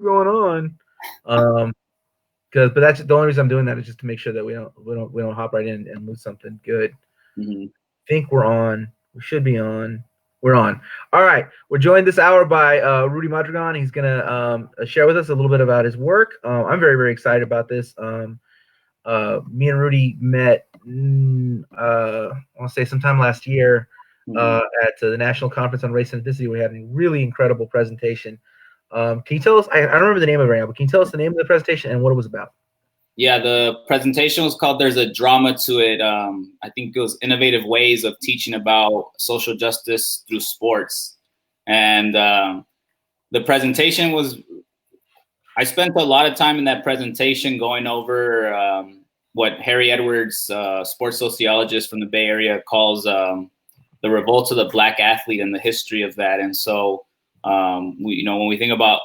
going on. Because but that's the only reason I'm doing that is just to make sure that we don't hop right in and lose something good. Mhm. Think we're on. We should be on. We're on. All right. We're joined this hour by Rudy Mondragon. He's gonna share with us a little bit about his work. I'm very very excited about this. Me and Rudy met. I want to say sometime last year Mhm. at the National Conference on Race and Ethnicity. We had a really incredible presentation. Can you tell us? I don't remember the name of it right now, but can you tell us the name of the presentation and what it was about? Yeah, the presentation was called "There's a Drama to It." I think it was innovative ways of teaching about social justice through sports, and the presentation was. I spent a lot of time in that presentation going over what Harry Edwards, sports sociologist from the Bay Area, calls the revolt of the black athlete and the history of that. And so, when we think about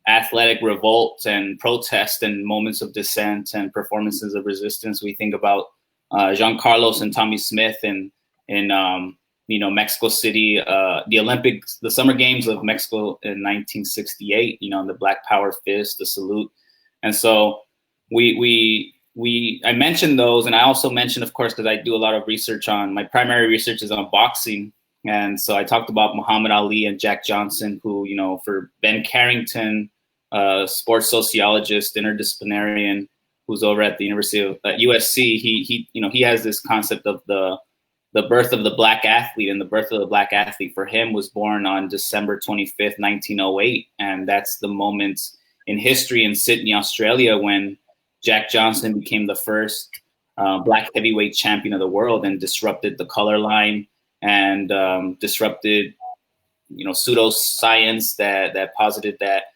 athletic revolt and protest and moments of dissent and performances of resistance, we think about Jean Carlos and Tommy Smith in Mexico City, the Olympics, the Summer Games of Mexico in 1968. The Black Power fist, the salute, and so I mentioned those, and I also mentioned, of course, because I do a lot of research on my primary research is on boxing, and so I talked about Muhammad Ali and Jack Johnson, who for Ben Carrington, sports sociologist, interdisciplinarian, who's over at the University of USC. He has this concept of the birth of the black athlete, and the birth of the black athlete for him was born on December 25th, 1908, and that's the moment in history in Sydney, Australia, when Jack Johnson became the first black heavyweight champion of the world and disrupted the color line and disrupted, pseudoscience that posited that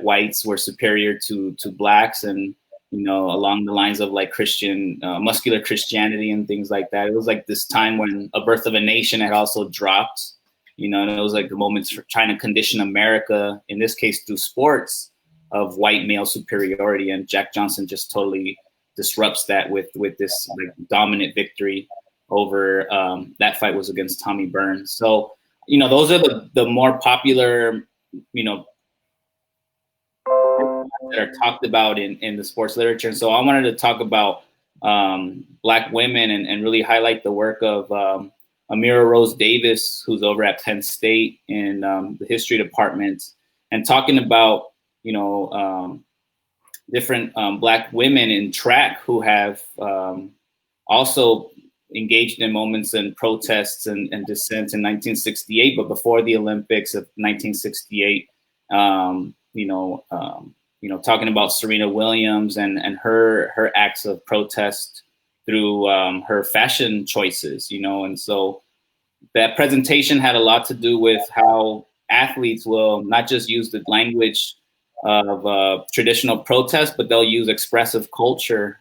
whites were superior to blacks, and along the lines of like Christian, muscular Christianity and things like that. It was like this time when A Birth of a Nation had also dropped, and it was like the moments for trying to condition America, in this case through sports, of white male superiority. And Jack Johnson just totally disrupts that with this like dominant victory over that fight was against Tommy Burns. So, those are the more popular, that are talked about in the sports literature. And so I wanted to talk about Black women and really highlight the work of Amira Rose Davis, who's over at Penn State in the history department, and talking about, different Black women in track who have also engaged in moments and protests and dissent in 1968, but before the Olympics of 1968, talking about Serena Williams and her acts of protest through her fashion choices, and so that presentation had a lot to do with how athletes will not just use the language of traditional protest, but they'll use expressive culture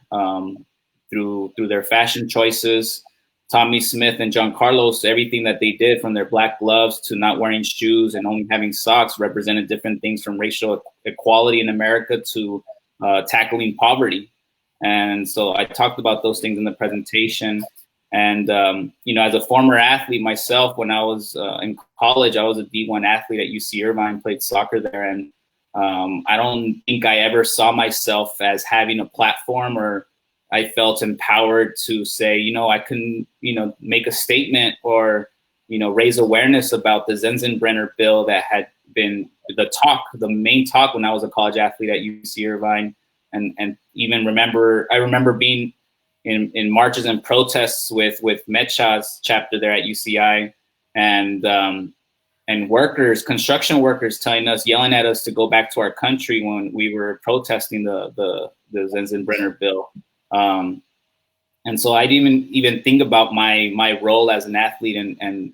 through their fashion choices. Tommy Smith and John Carlos, everything that they did, from their black gloves to not wearing shoes and only having socks, represented different things, from racial equality in America to tackling poverty. And so I talked about those things in the presentation. And, as a former athlete myself, when I was in college, I was a D1 athlete at UC Irvine, played soccer there. And I don't think I ever saw myself as having a platform, or I felt empowered to say, I can, make a statement or, raise awareness about the Zenzenbrenner bill that had been the main talk when I was a college athlete at UC Irvine. And even I remember being in marches and protests with Metcha's chapter there at UCI, and construction workers yelling at us to go back to our country when we were protesting the Zenzenbrenner bill. And so I didn't even think about my role as an athlete and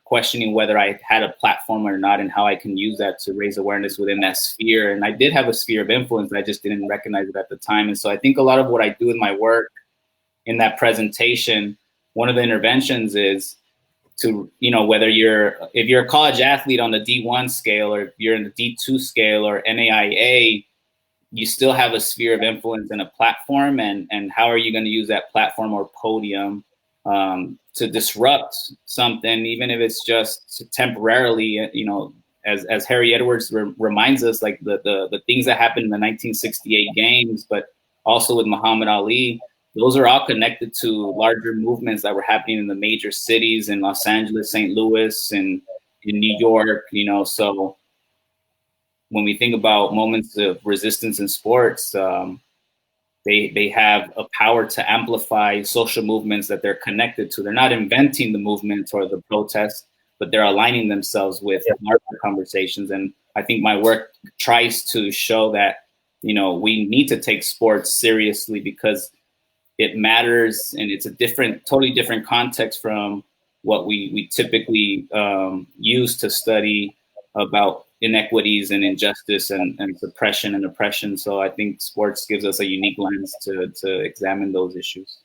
questioning whether I had a platform or not, and how I can use that to raise awareness within that sphere. And I did have a sphere of influence. I just didn't recognize it at the time. And so I think a lot of what I do in my work in that presentation, one of the interventions is to, if you're a college athlete on the D1 scale, or if you're in the D2 scale or NAIA, you still have a sphere of influence and a platform, and how are you going to use that platform or podium to disrupt something, even if it's just temporarily, as Harry Edwards reminds us, like the things that happened in the 1968 games, but also with Muhammad Ali, those are all connected to larger movements that were happening in the major cities in Los Angeles, St. Louis, and in New York. So when we think about moments of resistance in sports, they have a power to amplify social movements that they're connected to. They're not inventing the movements or the protests, but they're aligning themselves with larger conversations. And I think my work tries to show that, we need to take sports seriously because it matters, and it's a totally different context from what we typically use to study about inequities and injustice and suppression and oppression. So I think sports gives us a unique lens to examine those issues.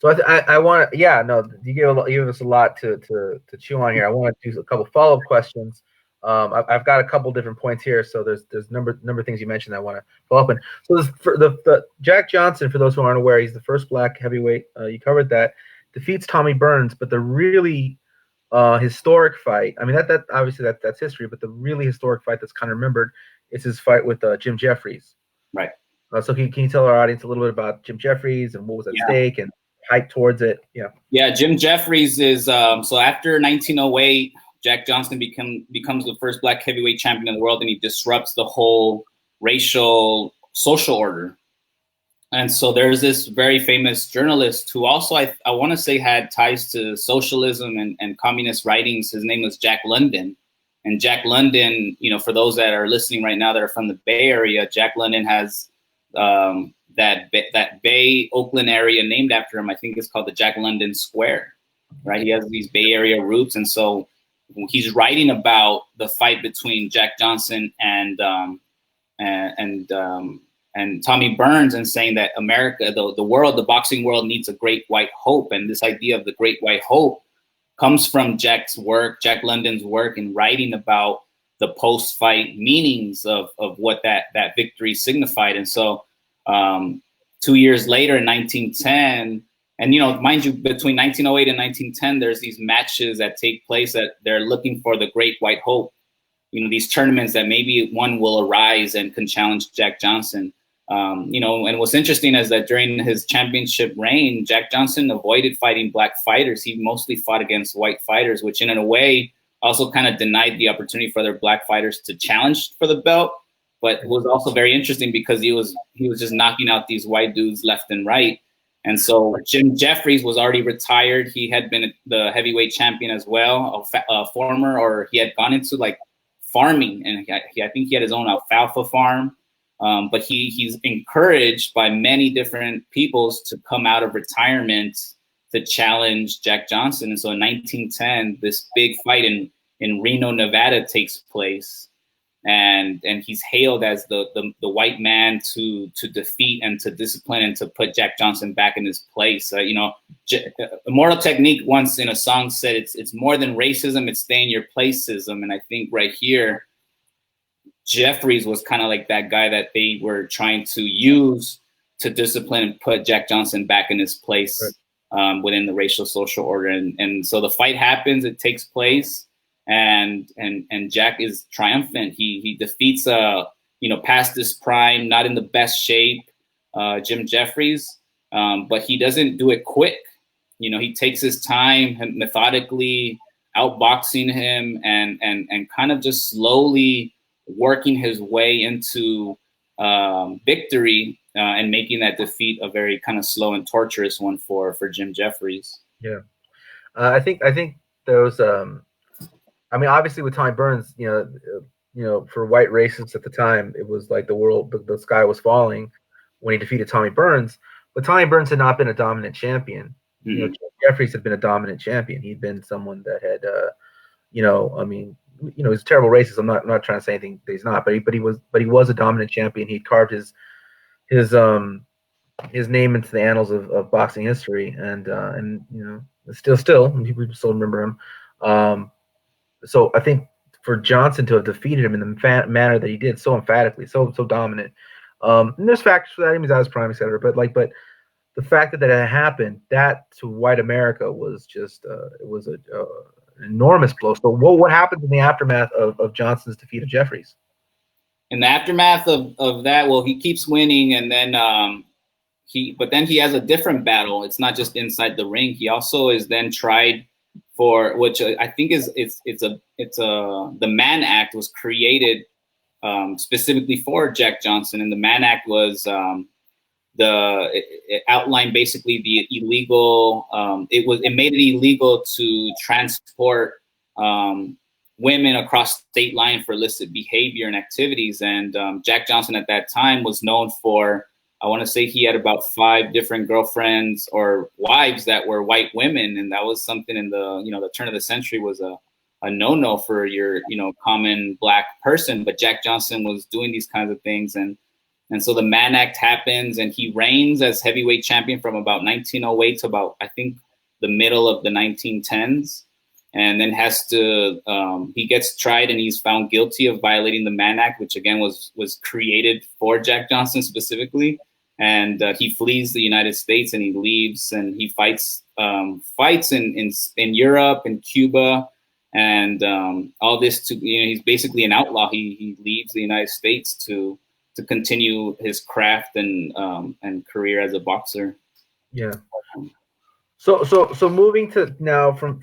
So I want to, you gave us a lot to chew on here. I want to do a couple follow-up questions. I've got a couple different points here. So there's number of things you mentioned that I want to follow up on. So for the Jack Johnson, for those who aren't aware, he's the first black heavyweight. You covered that. Defeats Tommy Burns, but the really historic fight. I mean, that obviously that's history, but the really historic fight that's kind of remembered is his fight with Jim Jeffries. Right. So can you tell our audience a little bit about Jim Jeffries and what was at stake and hype towards it? Yeah. Jim Jeffries is so after 1908, Jack Johnson becomes the first black heavyweight champion in the world, and he disrupts the whole racial social order. And so there's this very famous journalist who also, I want to say, had ties to socialism and communist writings. His name was Jack London. And Jack London, for those that are listening right now that are from the Bay Area, Jack London has that Bay, Oakland area named after him. I think it's called the Jack London Square, right? He has these Bay Area roots. And so he's writing about the fight between Jack Johnson and Tommy Burns, and saying that America, the world, the boxing world needs a great white hope. And this idea of the great white hope comes from Jack London's work in writing about the post-fight meanings of what that victory signified. And so 2 years later in 1910, and mind you, between 1908 and 1910, there's these matches that take place that they're looking for the great white hope. These tournaments that maybe one will arise and can challenge Jack Johnson. And what's interesting is that during his championship reign, Jack Johnson avoided fighting black fighters. He mostly fought against white fighters, which in a way also kind of denied the opportunity for other black fighters to challenge for the belt. But it was also very interesting because he was just knocking out these white dudes left and right. And so Jim Jeffries was already retired. He had been the heavyweight champion as well, a former, or he had gone into like farming, and I think he had his own alfalfa farm. But he's encouraged by many different peoples to come out of retirement to challenge Jack Johnson. And so in 1910, this big fight in Reno, Nevada takes place. And he's hailed as the white man to defeat and to discipline and to put Jack Johnson back in his place. Immortal Technique once in a song said it's more than racism, it's stay in your placeism. And I think right here, Jeffries was kind of like that guy that they were trying to use to discipline and put Jack Johnson back in his place within the racial social order. And so the fight happens, it takes place. And Jack is triumphant. He defeats past his prime, not in the best shape, Jim Jeffries, but he doesn't do it quick. He takes his time, methodically outboxing him and kind of just slowly working his way into victory and making that defeat a very kind of slow and torturous one for Jim Jeffries. Yeah, I think those. Obviously with Tommy Burns, for white racists at the time, it was like the sky was falling when he defeated Tommy Burns. But Tommy Burns had not been a dominant champion. Mm-hmm. Jeffries had been a dominant champion. He'd been someone that had, he's a terrible racist. I'm not trying to say anything that he's not, but he was a dominant champion. He carved his name into the annals of boxing history, and still people still remember him. So I think for Johnson to have defeated him in the manner that he did, so emphatically, so dominant, and there's factors for that. He was out of his prime, etc. But the fact that it happened, that to white America was just it was enormous blow. So what happens in the aftermath of Johnson's defeat of Jeffries? In the aftermath of that, well, he keeps winning, and then but then he has a different battle. It's not just inside the ring. He also is then tried for, which I think the Mann Act was created specifically for Jack Johnson, and the Mann Act was it outlined basically the illegal. It made it illegal to transport women across state line for illicit behavior and activities. And Jack Johnson at that time was known for, I want to say he had about 5 different girlfriends or wives that were white women, and that was something in the turn of the century was a no-no for your common black person. But Jack Johnson was doing these kinds of things, and so the Mann Act happens, and he reigns as heavyweight champion from about 1908 to about, I think, the middle of the 1910s, and then he gets tried, and he's found guilty of violating the Mann Act, which again was created for Jack Johnson specifically. And he flees the United States, and he leaves, and he fights in Europe and Cuba, and all this he's basically an outlaw. He leaves the United States to continue his craft and career as a boxer. Yeah. So moving to now from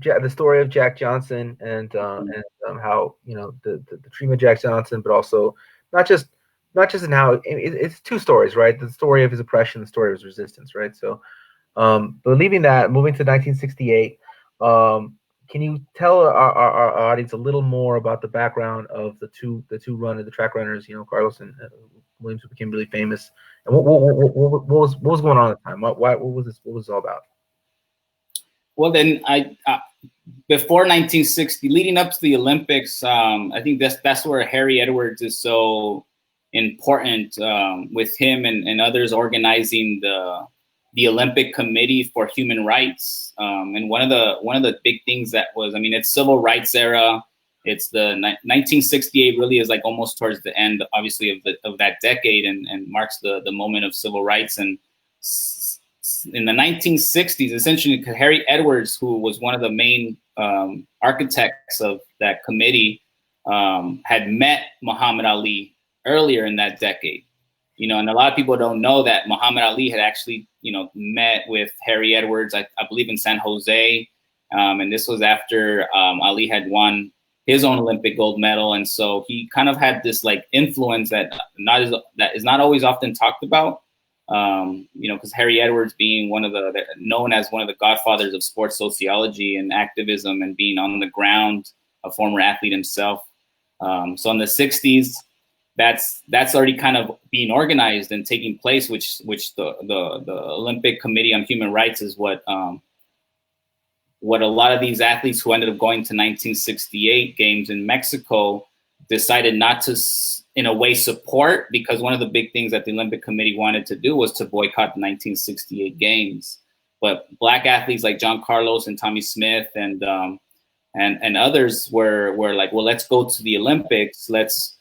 the story of Jack Johnson and how the treatment of Jack Johnson, but also not just in how it's 2 stories, right? The story of his oppression, the story of his resistance, right? So, but leaving that, moving to 1968, can you tell our audience a little more about the background of the track runners, Carlos and Williams, who became really famous, and what was going on at the time? What was it all about? Well, then before 1960, leading up to the Olympics, I think that's where Harry Edwards is so important, with him and others organizing the Olympic Committee for Human Rights. And one of the big things that was, it's civil rights era. It's the 1968 really is like almost towards the end, obviously, of that decade, and marks the moment of civil rights. And in the 1960s, essentially, Harry Edwards, who was one of the main architects of that committee, had met Muhammad Ali earlier in that decade. And a lot of people don't know that Muhammad Ali had actually, met with Harry Edwards, I believe, in San Jose. And this was after Ali had won his own Olympic gold medal. And so he kind of had this influence that is not always often talked about. Because Harry Edwards being known as one of the godfathers of sports sociology and activism, and being on the ground, a former athlete himself. So in the 60s, that's already kind of being organized and taking place, which the Olympic Committee on Human Rights is what a lot of these athletes who ended up going to 1968 games in Mexico decided not to, in a way, support, because one of the big things that the Olympic Committee wanted to do was to boycott the 1968 games. But black athletes like John Carlos and Tommy Smith and others were like, well, let's go to the Olympics. Let's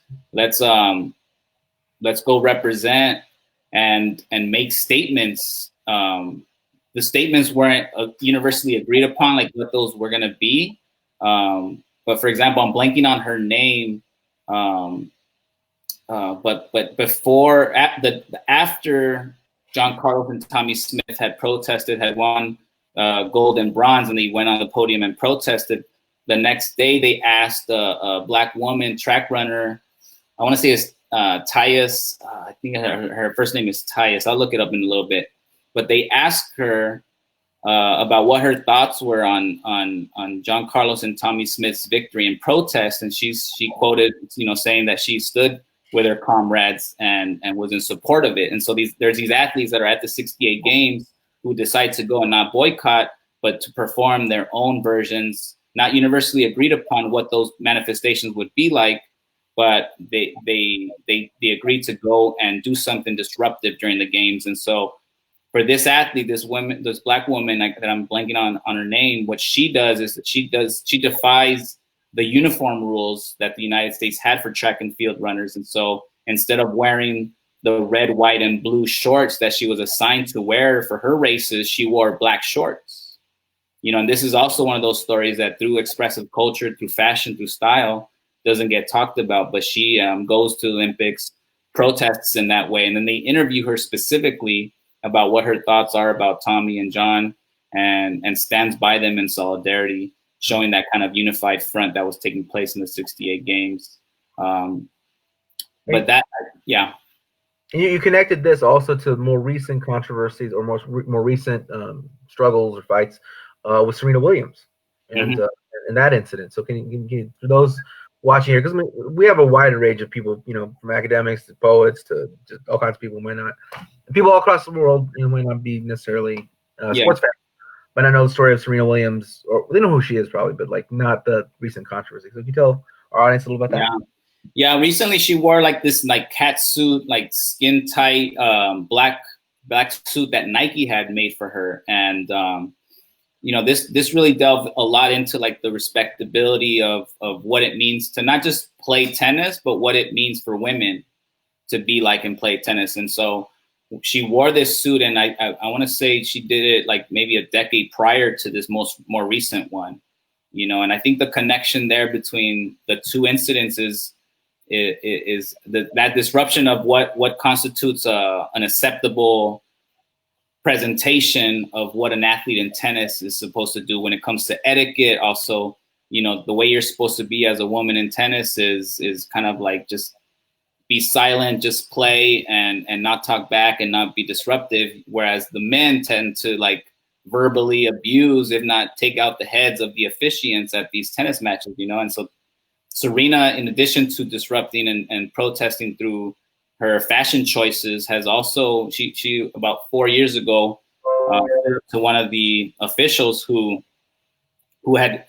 go represent and make statements. The statements weren't universally agreed upon, like what those were going to be. But for example, I'm blanking on her name. But after John Carlos and Tommy Smith had protested, had won gold and bronze, and they went on the podium and protested, the next day they asked a black woman track runner, I want to say it's Tyus, I think her first name is Tyus, I'll look it up in a little bit, but they asked her about what her thoughts were on John Carlos and Tommy Smith's victory and protest, and she quoted, saying that she stood with her comrades and was in support of it. And so there's these athletes that are at the 68 games who decide to go and not boycott, but to perform their own versions, not universally agreed upon what those manifestations would be like, but they agreed to go and do something disruptive during the games. And so for this athlete, this black woman that I'm blanking on her name, what she does is that she defies the uniform rules that the United States had for track and field runners. And so instead of wearing the red, white, and blue shorts that she was assigned to wear for her races, she wore black shorts. and this is also one of those stories that through expressive culture, through fashion, through style, doesn't get talked about. But she goes to Olympics, protests in that way, and then they interview her specifically about what her thoughts are about Tommy and John, and stands by them in solidarity, showing that kind of unified front that was taking place in the '68 games. But that, yeah. You connected this also to more recent controversies or more recent struggles or fights with Serena Williams and that incident. So can you for those watching here, because I mean, we have a wider range of people, from academics to poets to just all kinds of people, people all across the world, might not be necessarily sports fans, but I know the story of Serena Williams, or they know who she is probably, but like not the recent controversy. So can you tell our audience a little about that? Yeah, recently she wore like this like cat suit, like skin tight black suit that Nike had made for her, and this really delved a lot into like the respectability of what it means to not just play tennis, but what it means for women to be like and play tennis. And so she wore this suit, and I want to say she did it like maybe a decade prior to this more recent one, and I think the connection there between the two incidents is that disruption of what constitutes an acceptable presentation of what an athlete in tennis is supposed to do when it comes to etiquette. Also, the way you're supposed to be as a woman in tennis is kind of like just be silent, just play and not talk back and not be disruptive. Whereas the men tend to like verbally abuse, if not take out the heads of the officiants at these tennis matches, and so Serena, in addition to disrupting and protesting through her fashion choices, has also she about 4 years ago to one of the officials who had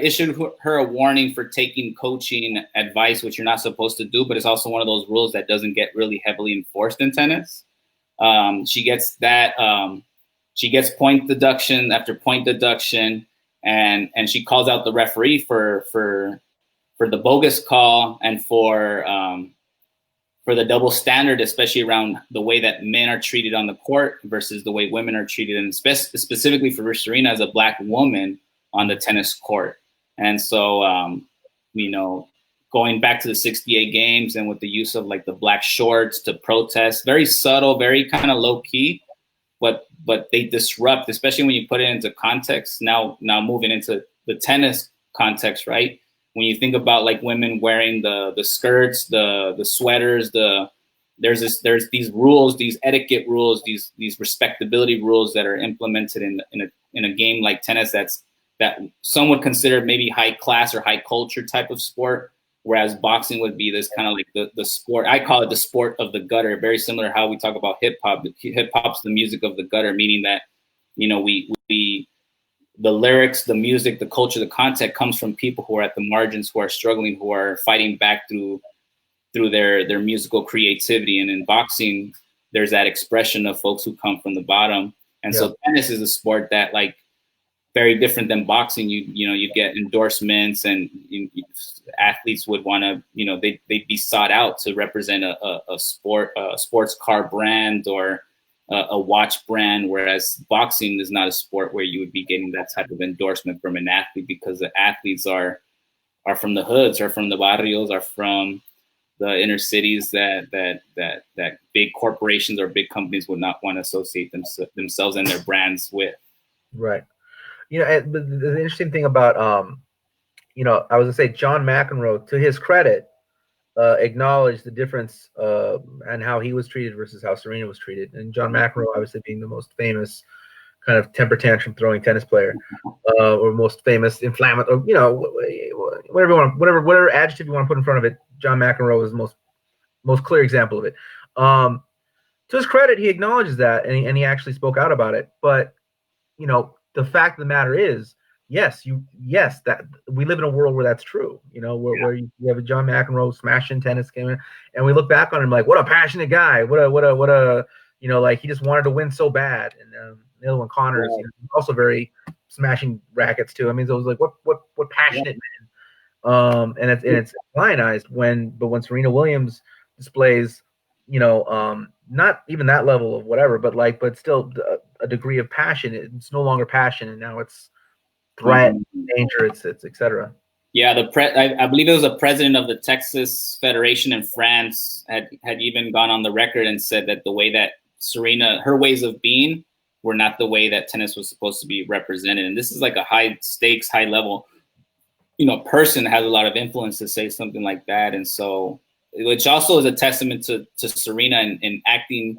issued her a warning for taking coaching advice, which you're not supposed to do, but it's also one of those rules that doesn't get really heavily enforced in tennis. She gets point deduction after point deduction. And she calls out the referee for the bogus call and for the double standard, especially around the way that men are treated on the court versus the way women are treated, and specifically for Serena as a Black woman on the tennis court. And so, going back to the '68 games and with the use of like the black shorts to protest, very subtle, very kind of low key. But they disrupt, especially when you put it into context. Now moving into the tennis context, right? When you think about like women wearing the skirts, the sweaters, there's these rules, these etiquette rules, these respectability rules that are implemented in a game like tennis that some would consider maybe high class or high culture type of sport. Whereas boxing would be this kind of like the sport. I call it the sport of the gutter. Very similar to how we talk about hip hop. Hip hop's the music of the gutter, meaning that we the lyrics, the music, the culture, the content comes from people who are at the margins, who are struggling, who are fighting back through their musical creativity. And in boxing, there's that expression of folks who come from the bottom. And so tennis is a sport that like very different than boxing. You get endorsements, and athletes would want to, they'd be sought out to represent a sports car brand or a watch brand. Whereas boxing is not a sport where you would be getting that type of endorsement from an athlete, because the athletes are from the hoods, are from the barrios, are from the inner cities that big corporations or big companies would not want to associate themselves and their brands with. Right. The interesting thing about, I was going to say John McEnroe, to his credit, acknowledged the difference and how he was treated versus how Serena was treated. And John McEnroe, obviously being the most famous kind of temper tantrum throwing tennis player, or most famous inflammatory, whatever adjective you want to put in front of it, John McEnroe is the most clear example of it. To his credit, he acknowledges that, and he actually spoke out about it. But the fact of the matter is, yes, that we live in a world where that's true. Where you have a John McEnroe smashing tennis game, and we look back on him like, what a passionate guy, what a like he just wanted to win so bad. And the other one, Connors, also very smashing rackets too. I mean, so it was like, what passionate man. And it's lionized when Serena Williams displays not even that level of whatever, but but still a degree of passion. It's no longer passion, and now it's threat, danger, it's etc. Yeah, I believe it was the president of the Texas Federation in France had even gone on the record and said that the way that Serena, her ways of being were not the way that tennis was supposed to be represented. And this is like a high stakes, high level, person has a lot of influence to say something like that. And so, which also is a testament to Serena in acting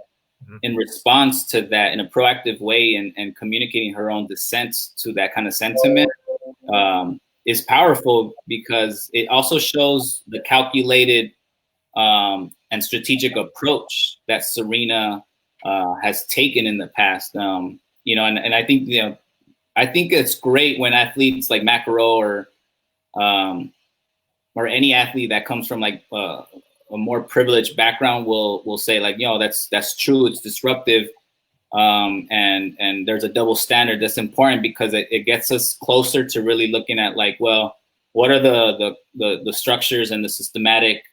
in response to that in a proactive way and communicating her own dissent to that kind of sentiment. Is powerful because it also shows the calculated and strategic approach that Serena has taken in the past. And I think I think it's great when athletes like McEnroe or any athlete that comes from like a more privileged background will say like, that's true, it's disruptive. And there's a double standard that's important because it gets us closer to really looking at like, well, what are the structures and the systematic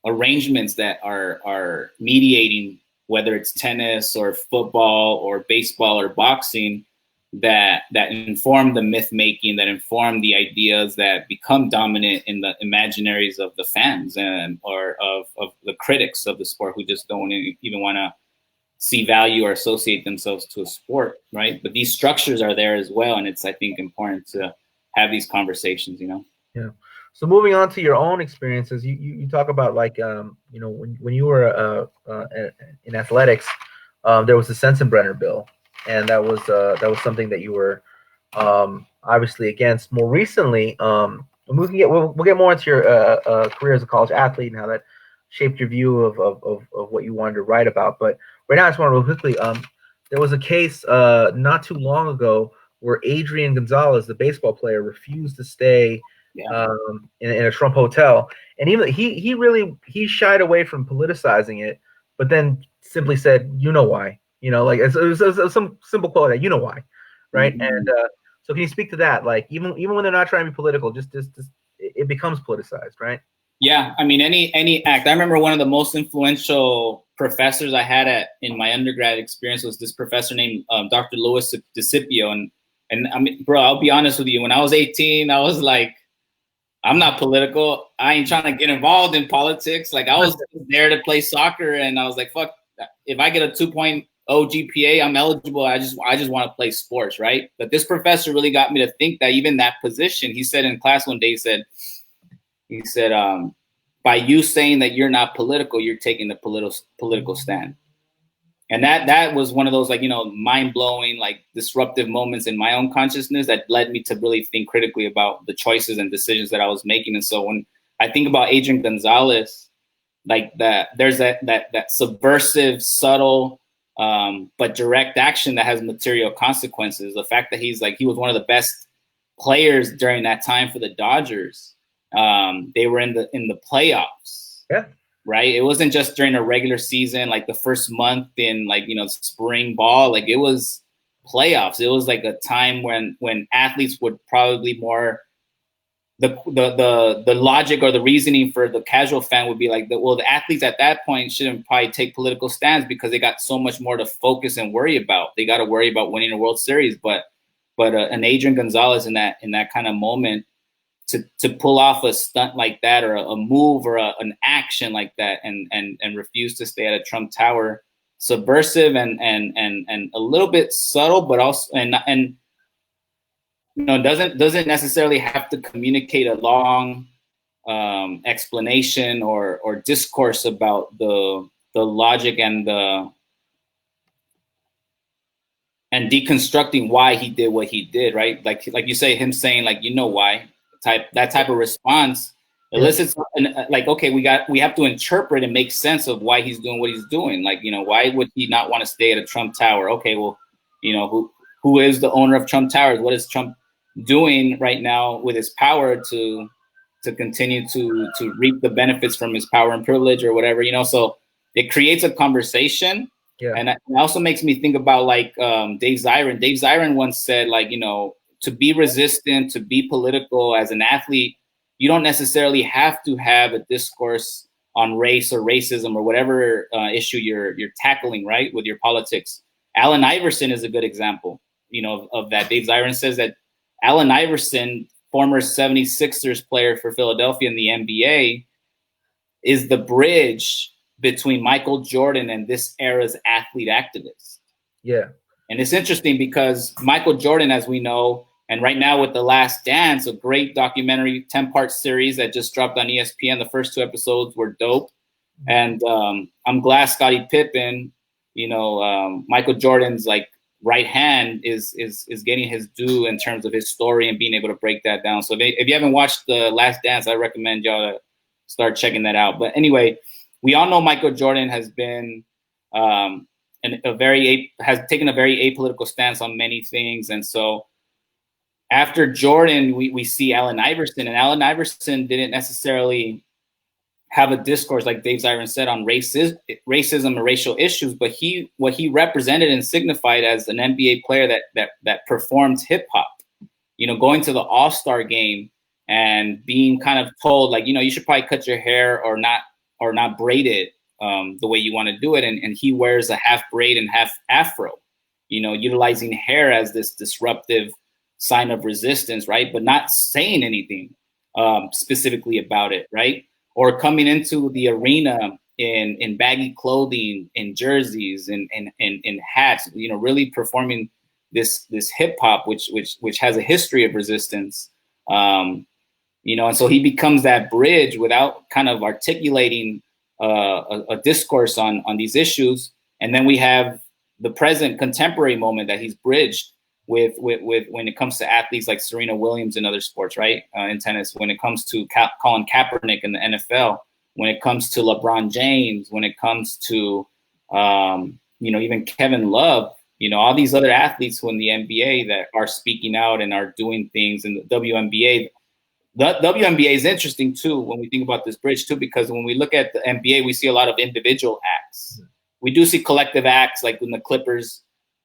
arrangements that are mediating, whether it's tennis or football or baseball or boxing, that inform the myth making, that inform the ideas that become dominant in the imaginaries of the fans or of the critics of the sport who just don't even want to see value or associate themselves to a sport, right? But these structures are there as well, and it's, I think, important to have these conversations, Yeah. So moving on to your own experiences, you talk about like when you were in athletics, there was the Sensenbrenner bill, and that was something that you were obviously against. More recently, we'll get more into your career as a college athlete and how that shaped your view of what you wanted to write about. But right now, I just want to real quickly. There was a case not too long ago where Adrian Gonzalez, the baseball player, refused to stay in a Trump hotel, and even he shied away from politicizing it, but then simply said, "You know why?" Like it was some simple quote that, "You know why," right? Mm-hmm. And so, can you speak to that? Like even when they're not trying to be political, just it becomes politicized, right? Yeah, I mean, any act. I remember one of the most influential professors I had in my undergrad experience was this professor named Dr. Louis DeCipio, and I mean, bro, I'll be honest with you. When I was 18, I was like, I'm not political. I ain't trying to get involved in politics. Like, I was there to play soccer, and I was like, fuck, if I get a 2.0 GPA, I'm eligible. I just want to play sports, right? But this professor really got me to think that even that position, he said in class one day, he said, by you saying that you're not political, you're taking the political stand. And that was one of those, like, mind-blowing, like, disruptive moments in my own consciousness that led me to really think critically about the choices and decisions that I was making. And so when I think about Adrian Gonzalez, like there's that subversive, subtle, but direct action that has material consequences. The fact that he was one of the best players during that time for the Dodgers. They were in the playoffs. Yeah. Right. It wasn't just during a regular season, like the first month in spring ball. Like, it was playoffs. It was like a time when athletes would probably more the logic or the reasoning for the casual fan would be like, the athletes at that point shouldn't probably take political stands because they got so much more to focus and worry about. They got to worry about winning a World Series. But an Adrian Gonzalez in that kind of moment, to pull off a stunt like that, or a move or an action like that, and refuse to stay at a Trump Tower, subversive and a little bit subtle, but also and doesn't necessarily have to communicate a long explanation or discourse about the logic and deconstructing why he did what he did, right? Like you say, him saying like, you know why. That type of response elicits like, okay, we have to interpret and make sense of why he's doing what he's doing. Like, why would he not want to stay at a Trump Tower? Okay, well, who is the owner of Trump Towers? What is Trump doing right now with his power to continue to reap the benefits from his power and privilege or whatever, so it creates a conversation. Yeah. And it also makes me think about like Dave Zirin. Dave Zirin once said, like, to be resistant, to be political as an athlete, you don't necessarily have to have a discourse race or racism or whatever issue you're tackling, right, with your politics. Allen Iverson is a good example, of that. Dave Zirin says that Allen Iverson, former 76ers player for Philadelphia in the NBA, is the bridge between Michael Jordan and this era's athlete activists. Yeah. And it's interesting because Michael Jordan, as we know, and right now with The Last Dance, a great documentary 10-part series that just dropped on ESPN. The first 2 episodes were dope. And I'm glad Scottie Pippen, Michael Jordan's like right hand is getting his due in terms of his story and being able to break that down. So if you haven't watched The Last Dance, I recommend y'all to start checking that out. But anyway, we all know Michael Jordan has been has taken a very apolitical stance on many things. And so after Jordan, we see Allen Iverson, and Allen Iverson didn't necessarily have a discourse, like Dave Zirin said, on racism and racial issues, but what he represented and signified as an NBA player that performed hip hop, going to the All-Star game and being kind of told, like, you should probably cut your hair or not braid it the way you want to do it. And he wears a half braid and half afro, utilizing hair as this disruptive sign of resistance, right? But not saying anything specifically about it, right? Or coming into the arena in baggy clothing, in jerseys, in hats, really performing this hip hop, which has a history of resistance, and so he becomes that bridge without kind of articulating a discourse on these issues. And then we have the present contemporary moment that he's bridged with when it comes to athletes like Serena Williams in other sports, right? In tennis, when it comes to Colin Kaepernick in the NFL, when it comes to LeBron James, when it comes to, even Kevin Love, all these other athletes who in the NBA that are speaking out and are doing things in the WNBA. The WNBA is interesting too when we think about this bridge too, because when we look at the NBA, we see a lot of individual acts. We do see collective acts, like when the Clippers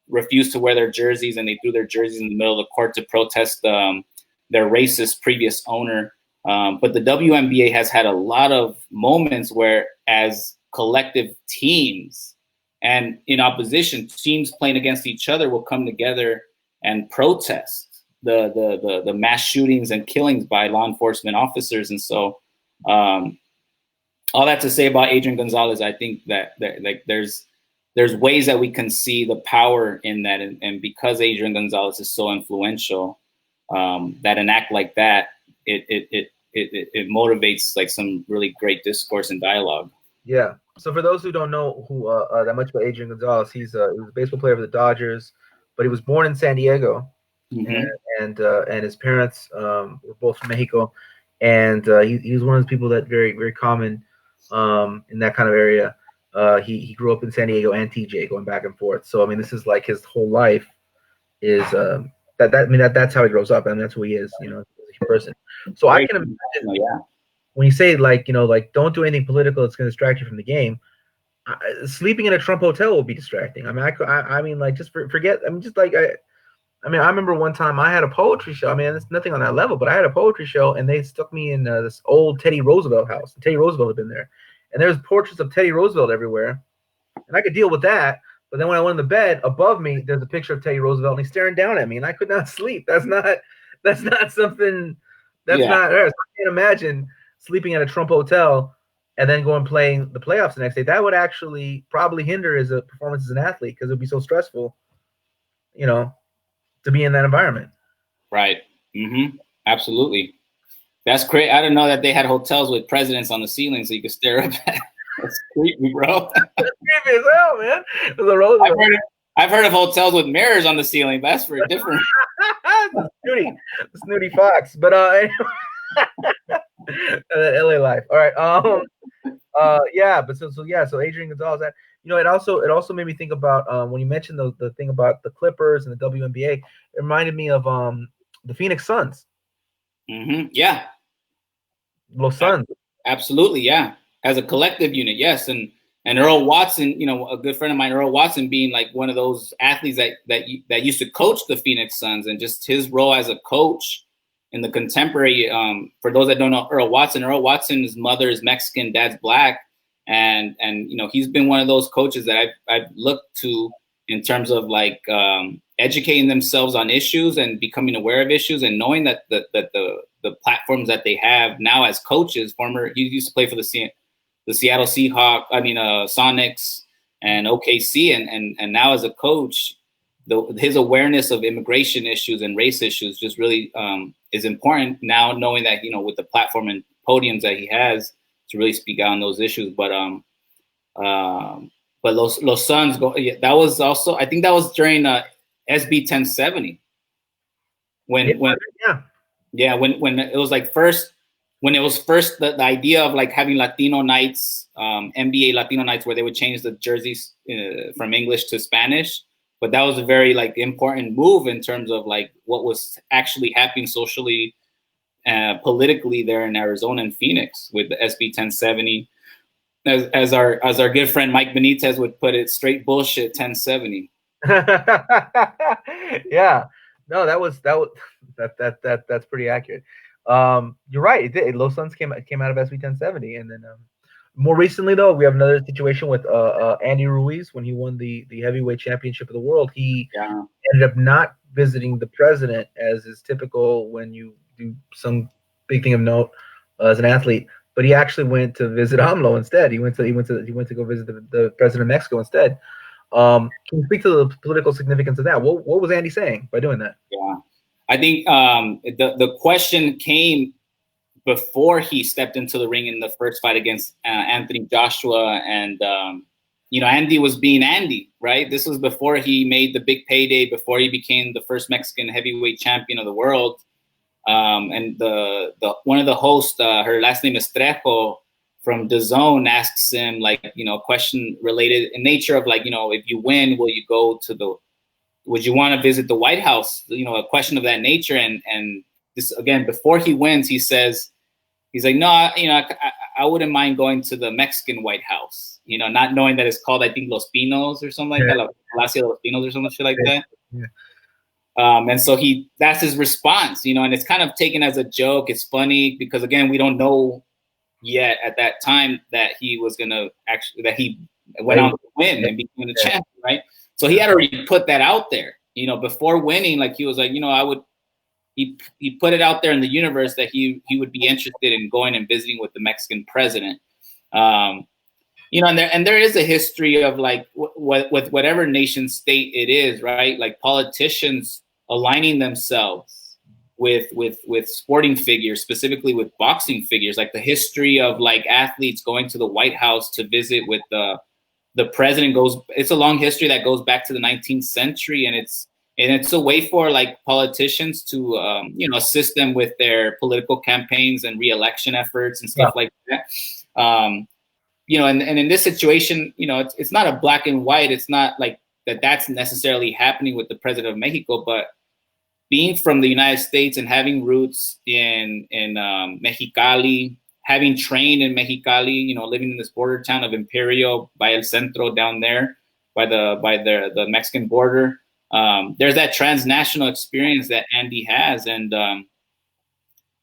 refused to wear their jerseys and they threw their jerseys in the middle of the court to protest their racist previous owner. But the WNBA has had a lot of moments where, as collective teams and in opposition, teams playing against each other will come together and protest the mass shootings and killings by law enforcement officers. And so all that to say about Adrian Gonzalez, I think that like there's ways that we can see the power in that. And because Adrian Gonzalez is so influential, that an act like that, it motivates like some really great discourse and dialogue. Yeah. So for those who don't know who that much about Adrian Gonzalez, he was a baseball player for the Dodgers, but he was born in San Diego, and his parents were both from Mexico, and he was one of those people that very, very common in that kind of area. He grew up in San Diego and TJ, going back and forth. So I mean, this is like his whole life is that's how he grows up, and that's who he is, as a person. So I can imagine when you say like don't do anything political that's going to distract you from the game. Sleeping in a Trump hotel will be distracting. I mean, like just forget. I remember one time I had a poetry show. I mean, it's nothing on that level, but I had a poetry show, and they stuck me in this old Teddy Roosevelt house. Teddy Roosevelt had been there. And there's portraits of Teddy Roosevelt everywhere. And I could deal with that. But then when I went in the bed, above me, there's a picture of Teddy Roosevelt, and he's staring down at me, and I could not sleep. That's not something not there. So I can't imagine sleeping at a Trump hotel and then going playing the playoffs the next day. That would actually probably hinder his performance as an athlete, because it would be so stressful, to be in that environment. Right. Mm-hmm. Absolutely. That's great. I didn't know that they had hotels with presidents on the ceiling so you could stare up at. That's creepy, bro. That's creepy as hell, man. I've heard of hotels with mirrors on the ceiling. But that's for a different. Snooty Fox. But LA life. All right. So Adrian Gonzalez. It also made me think about when you mentioned the thing about the Clippers and the WNBA. It reminded me of the Phoenix Suns. Mm-hmm. Yeah. Los Suns. Absolutely, yeah. As a collective unit, yes. And Earl Watson, a good friend of mine, Earl Watson, being like one of those athletes that used to coach the Phoenix Suns, and just his role as a coach in the contemporary, for those that don't know Earl Watson's mother is Mexican, dad's black, and he's been one of those coaches that I've looked to in terms of like educating themselves on issues and becoming aware of issues, and knowing that the platforms that they have now as coaches. He used to play for the Seattle Seahawks, Sonics and OKC, and now as a coach, his awareness of immigration issues and race issues just really is important now, knowing that with the platform and podiums that he has to really speak out on those issues. But Los Suns go. Yeah, that was also, I think that was during SB 1070 when it was like when it was first the idea of like having Latino nights, NBA Latino nights, where they would change the jerseys from English to Spanish. But that was a very like important move in terms of like what was actually happening socially, politically there in Arizona and Phoenix with the SB 1070. As our good friend Mike Benitez would put it, straight bullshit 1070. Yeah, no, that's pretty accurate. You're right. It did. Los Suns came out of SB 1070, and then more recently though, we have another situation with Andy Ruiz when he won the heavyweight championship of the world. He ended up not visiting the president, as is typical when you do some big thing of note as an athlete. But he actually went to visit AMLO instead. He went to go visit the president of Mexico instead. Can you speak to the political significance of that? What was Andy saying by doing that? Yeah, I think the question came before he stepped into the ring in the first fight against Anthony Joshua, and Andy was being Andy, right? This was before he made the big payday, before he became the first Mexican heavyweight champion of the world. And the one of the hosts, her last name is Trejo from DAZN, asks him like a question related in nature of like if you win, would you want to visit the White House? A question of that nature. And this again, before he wins, he says, he's like, no, I wouldn't mind going to the Mexican White House. Not knowing that it's called, I think, Los Pinos or something like that, like Palacio de los Pinos or some shit like that. Yeah. And so that's his response, and it's kind of taken as a joke. It's funny because again, we don't know yet at that time that he was gonna that he went on to win and became the champion, right? So he had already put that out there, before winning. Like he was like, he put it out there in the universe that he would be interested in going and visiting with the Mexican president. And there is a history of like with whatever nation state it is, right? Like politicians aligning themselves with sporting figures, specifically with boxing figures. Like the history of like athletes going to the White House to visit with the president it's a long history that goes back to the 19th century, and it's a way for like politicians to assist them with their political campaigns and re-election efforts and stuff like that. And in this situation, it's not a black and white. It's not like that's necessarily happening with the president of Mexico, but being from the United States and having roots in Mexicali, having trained in Mexicali, living in this border town of Imperio by El Centro down there by the Mexican border, there's that transnational experience that Andy has, and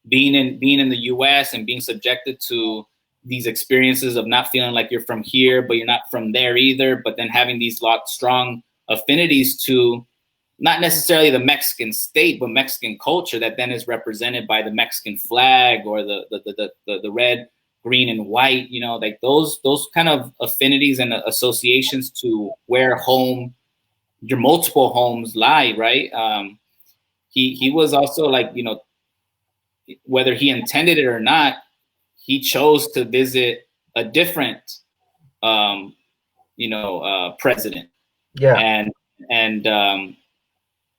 being in the U.S. and being subjected to these experiences of not feeling like you're from here, but you're not from there either, but then having these strong affinities to not necessarily the Mexican state, but Mexican culture that then is represented by the Mexican flag or the red, green, and white, like those kind of affinities and associations to where your multiple homes lie, right? He was also like, whether he intended it or not, he chose to visit a different, president. Yeah.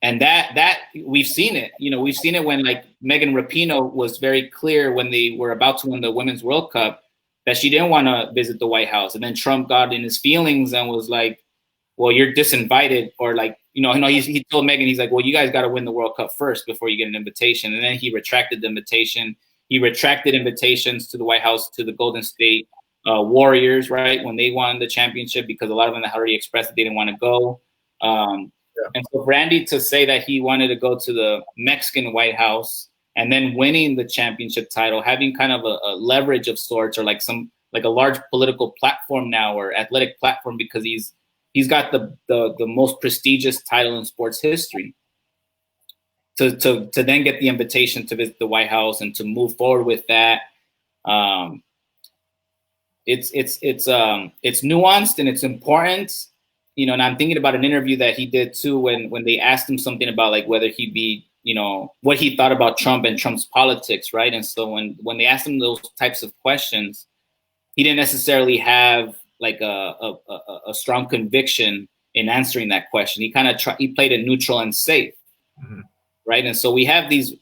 And that we've seen it. We've seen it when like Megan Rapinoe was very clear when they were about to win the Women's World Cup that she didn't want to visit the White House, and then Trump got in his feelings and was like, "Well, you're disinvited," or like, he told Megan, he's like, "Well, you guys got to win the World Cup first before you get an invitation," and then he retracted the invitation. He retracted invitations to the White House to the Golden State Warriors, right, when they won the championship, because a lot of them had already expressed that they didn't want to go. And so for Andy to say that he wanted to go to the Mexican White House, and then winning the championship title, having kind of a leverage of sorts, or like a large political platform now, or athletic platform, because he's got the most prestigious title in sports history. To then get the invitation to visit the White House and to move forward with that, it's nuanced and it's important, you know. And I'm thinking about an interview that he did too, when they asked him something about like whether he'd be, you know, what he thought about Trump and Trump's politics, right? And so when they asked him those types of questions, he didn't necessarily have like a strong conviction in answering that question. He kind of he played it neutral and safe, mm-hmm. right? And so we have these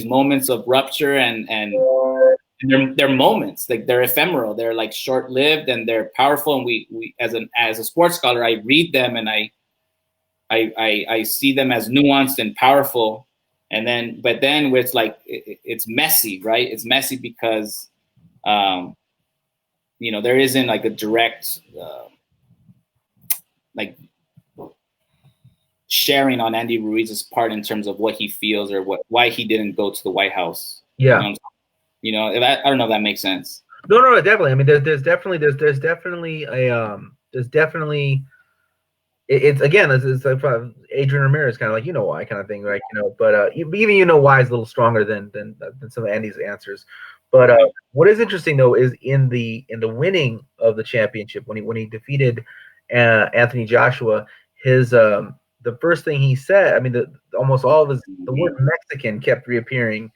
moments of rupture, and they're moments, like they're ephemeral, they're like short-lived, and they're powerful. And we as a sports scholar, I read them and I see them as nuanced and powerful. And then, but then it's like it's messy, right? It's messy because you know, there isn't like a direct like sharing on Andy Ruiz's part in terms of what he feels or why he didn't go to the White House. Yeah. You know, I don't know if that makes sense. No, definitely. I mean, there's definitely it's again, it's like Adrian Ramirez kind of like, you know why kind of thing, right? You know, but even you know why is a little stronger than some of Andy's answers. But what is interesting though is in the winning of the championship, when he defeated Anthony Joshua, his the first thing he said, I mean, almost all of the word Mexican kept reappearing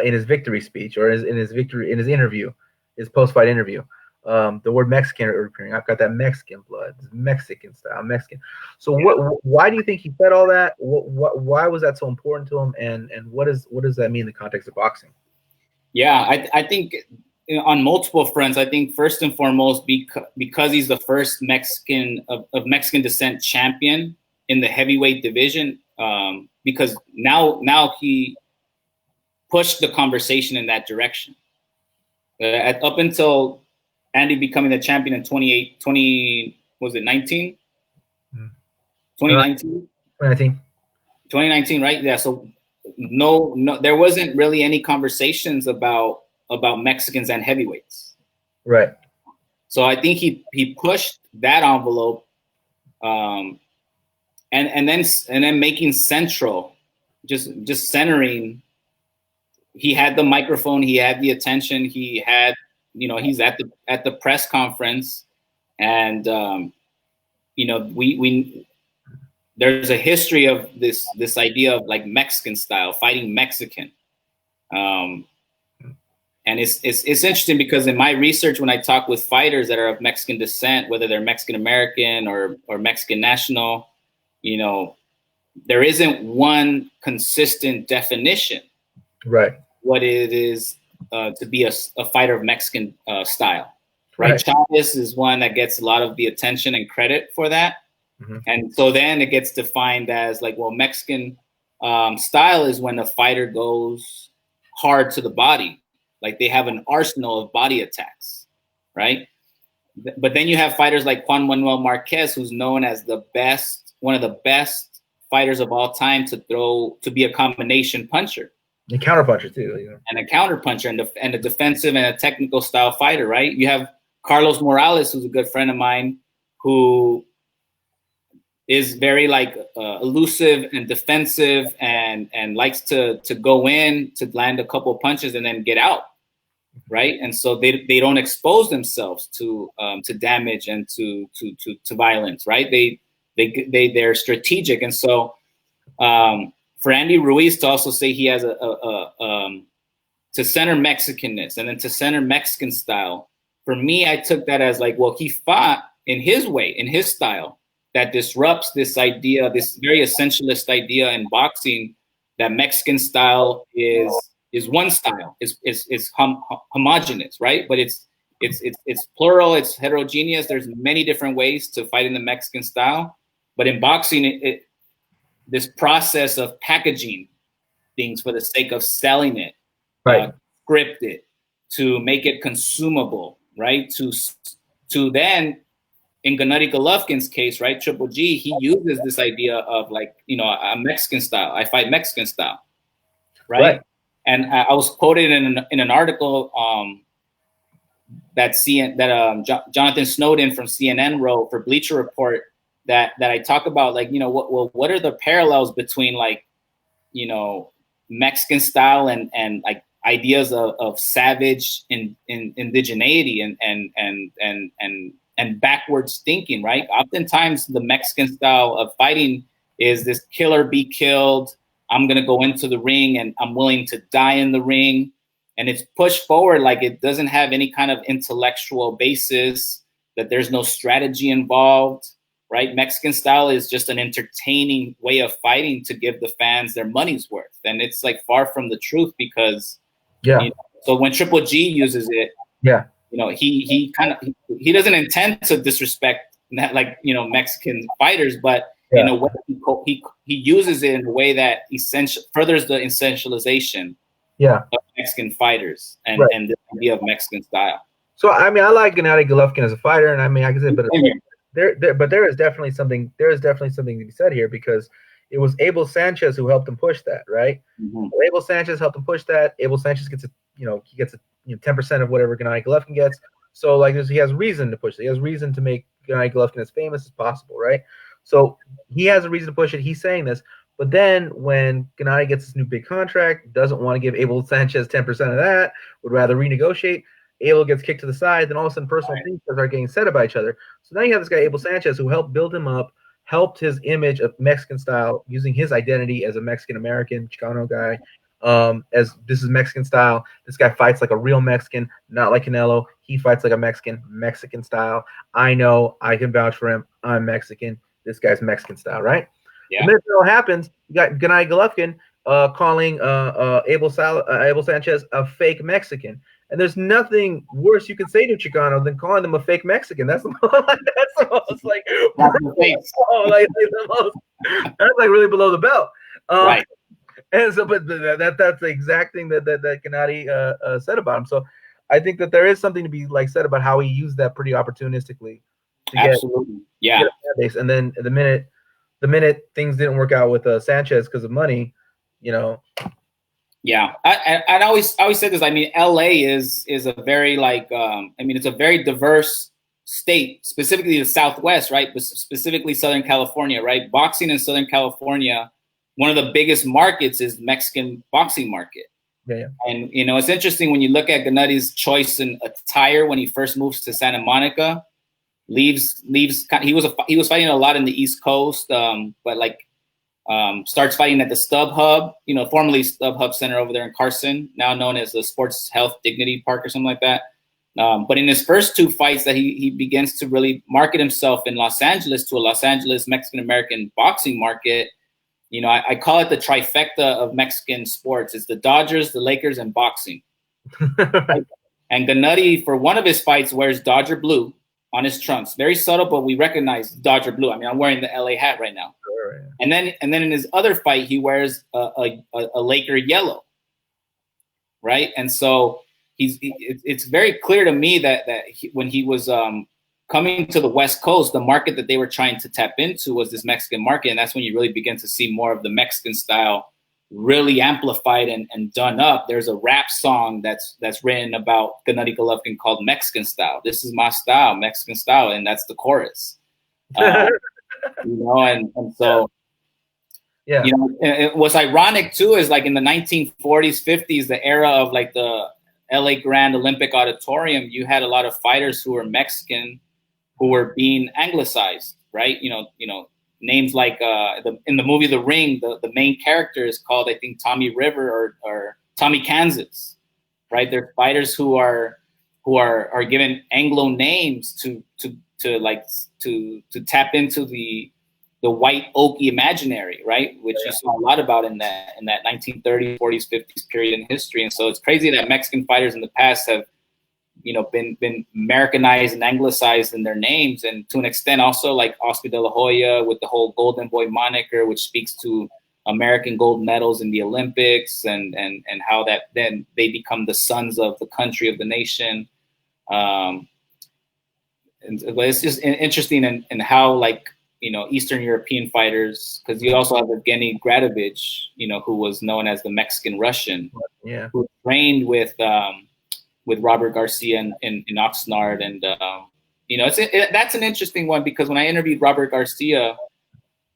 in his victory speech, or in his interview, his post-fight interview. The word Mexican are appearing. I've got that Mexican blood, Mexican style, Mexican. So why do you think he said all that? Why was that so important to him? And what does that mean in the context of boxing? Yeah, I think on multiple fronts. I think first and foremost, because he's the first Mexican of Mexican descent champion in the heavyweight division. Because now he pushed the conversation in that direction. Up until Andy becoming the champion in 2019? 2019, right? Yeah. So no, there wasn't really any conversations about Mexicans and heavyweights. Right. So I think he pushed that envelope, and then making central, just centering. He had the microphone, he had the attention, he had, you know, he's at the press conference, and you know, we there's a history of this idea of like Mexican style, fighting Mexican. And it's interesting because in my research, when I talk with fighters that are of Mexican descent, whether they're Mexican American or Mexican national, you know, there isn't one consistent definition. Right. What it is to be a fighter of Mexican style. Right. Chavez is one that gets a lot of the attention and credit for that. Mm-hmm. And so then it gets defined as like, well, Mexican style is when a fighter goes hard to the body. Like they have an arsenal of body attacks, right? But then you have fighters like Juan Manuel Marquez, who's known as one of the best fighters of all time to be a combination puncher. A counter puncher too. You know. And a counter puncher and a defensive and a technical style fighter, right? You have Carlos Morales, who's a good friend of mine, who is very like elusive and defensive and likes to go in to land a couple of punches and then get out, right? And so they don't expose themselves to damage and to violence, right? They're strategic. And so for Andy Ruiz to also say he has to center Mexicanness and then to center Mexican style, for me, I took that as like, well, he fought in his way, in his style, that disrupts this idea, this very essentialist idea in boxing, that Mexican style is one style, is homogenous, right? But it's plural, it's heterogeneous. There's many different ways to fight in the Mexican style, but in boxing, this process of packaging things for the sake of selling it, right? Script it to make it consumable, right? To then, in Gennady Golovkin's case, right, Triple G, he uses this idea of like, you know, a Mexican style. I fight Mexican style, right? And I was quoted in an article that Jonathan Snowden from CNN wrote for Bleacher Report, that I talk about, like, what are the parallels between, like, Mexican style and like ideas of savage in indigeneity and backwards thinking, right? Oftentimes the Mexican style of fighting is this kill or be killed. I'm going to go into the ring and I'm willing to die in the ring. And it's pushed forward like it doesn't have any kind of intellectual basis, that there's no strategy involved, right? Mexican style is just an entertaining way of fighting to give the fans their money's worth. And it's like far from the truth, because, so when Triple G uses it, he doesn't intend to disrespect, like, Mexican fighters, but in a way he uses it in a way that furthers the essentialization of Mexican fighters and the idea of Mexican style. So I mean, I like Gennady Golovkin as a fighter, and I mean, like I said, but there is definitely something to be said here, because it was Abel Sanchez who helped him push that, right? Mm-hmm. So Abel Sanchez helped him push that. Abel Sanchez gets 10% of whatever Gennady Golovkin gets. So like he has reason to push it. He has reason to make Gennady Golovkin as famous as possible, right? So he has a reason to push it. He's saying this. But then when Gennady gets this new big contract, doesn't want to give Abel Sanchez 10% of that, would rather renegotiate. Abel gets kicked to the side, then all of a sudden personal things start getting said about each other. So now you have this guy, Abel Sanchez, who helped build him up, helped his image of Mexican style, using his identity as a Mexican-American, Chicano guy, as this is Mexican style. This guy fights like a real Mexican, not like Canelo. He fights like a Mexican style. I know, I can vouch for him. I'm Mexican. This guy's Mexican style, right? Yeah. The minute that all happens, you got Gennady Golovkin calling Abel Sanchez a fake Mexican. And there's nothing worse you can say to Chicano than calling them a fake Mexican. That's the most like, that's like really below the belt. Right. And so, but that's the exact thing that Gennady said about him. So I think that there is something to be like said about how he used that pretty opportunistically to Absolutely. get a fan base. And then the minute things didn't work out with Sanchez because of money, Yeah, I always say this. I mean, LA is a very it's a very diverse state, specifically the Southwest, right? But specifically Southern California, right? Boxing in Southern California, one of the biggest markets is Mexican boxing market. Yeah. And it's interesting when you look at Gennady's choice in attire when he first moves to Santa Monica. He was fighting a lot in the East Coast, but like. Starts fighting at the StubHub, formerly StubHub Center over there in Carson, now known as the Sports Health Dignity Park or something like that. But in his first two fights that he begins to really market himself in Los Angeles to a Los Angeles Mexican-American boxing market. I call it the trifecta of Mexican sports. It's the Dodgers, the Lakers, and boxing. And Gennady, for one of his fights, wears Dodger blue on his trunks. Very subtle, but we recognize Dodger blue. I mean, I'm wearing the LA hat right now. Sure, yeah. And then in his other fight, he wears a Laker yellow, right? And so it's very clear to me that when he was coming to the West Coast, the market that they were trying to tap into was this Mexican market, and that's when you really begin to see more of the Mexican style really amplified and done up. There's a rap song that's written about Gennady Golovkin called Mexican Style. This is my style, Mexican style, and that's the chorus. And so, and what's ironic too is like in the 1940s, 50s, the era of like the LA Grand Olympic Auditorium, you had a lot of fighters who were Mexican who were being anglicized, right? Names like in the movie The Ring, the main character is called, I think, Tommy River or Tommy Kansas, right? They're fighters who are given Anglo names to tap into the white oaky imaginary, right? Which you saw a lot about in that 1930s, 40s, 50s period in history. And so it's crazy that Mexican fighters in the past have been Americanized and anglicized in their names, and to an extent also like Oscar De La Hoya with the whole Golden Boy moniker, which speaks to American gold medals in the Olympics and how that then they become the sons of the country, of the nation. But it's just interesting in how like Eastern European fighters, because you also have Evgeny Gradovich, who was known as the Mexican Russian, who trained with Robert Garcia in Oxnard, and that's an interesting one, because when I interviewed Robert Garcia,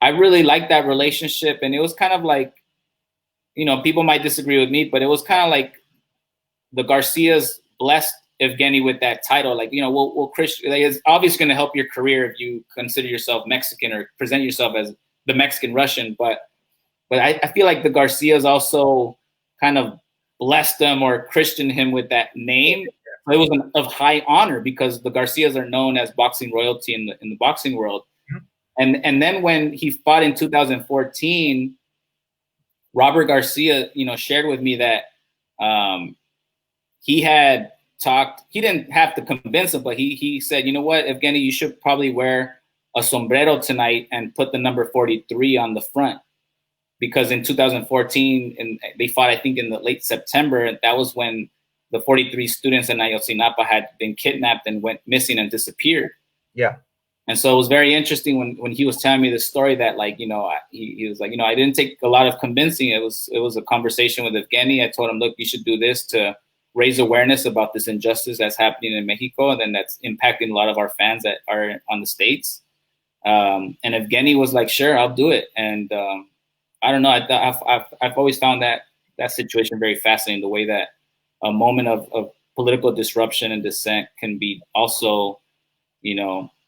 I really liked that relationship, and it was kind of like, people might disagree with me, but it was kind of like the Garcias blessed Evgeny with that title. Like, Christian, it's obviously going to help your career if you consider yourself Mexican or present yourself as the Mexican Russian. But I feel like the Garcias also kind of blessed them or Christian him with that name. It was of high honor, because the Garcias are known as boxing royalty in the boxing world. And then when he fought in 2014, Robert Garcia, shared with me that he had talked. He didn't have to convince him, but he said, you know what, Evgeny, you should probably wear a sombrero tonight and put the number 43 on the front, because in 2014, and they fought, I think, in the late September, and that was when the 43 students in Ayotzinapa had been kidnapped and went missing and disappeared. Yeah. And so it was very interesting when he was telling me the story that, like, he was like, I didn't take a lot of convincing. It was a conversation with Evgeny. I told him, look, you should do this to raise awareness about this injustice that's happening in Mexico, and then that's impacting a lot of our fans that are on the States. And Evgeny was like, sure, I'll do it. And I don't know. I've always found that situation very fascinating, the way that a moment of political disruption and dissent can be also,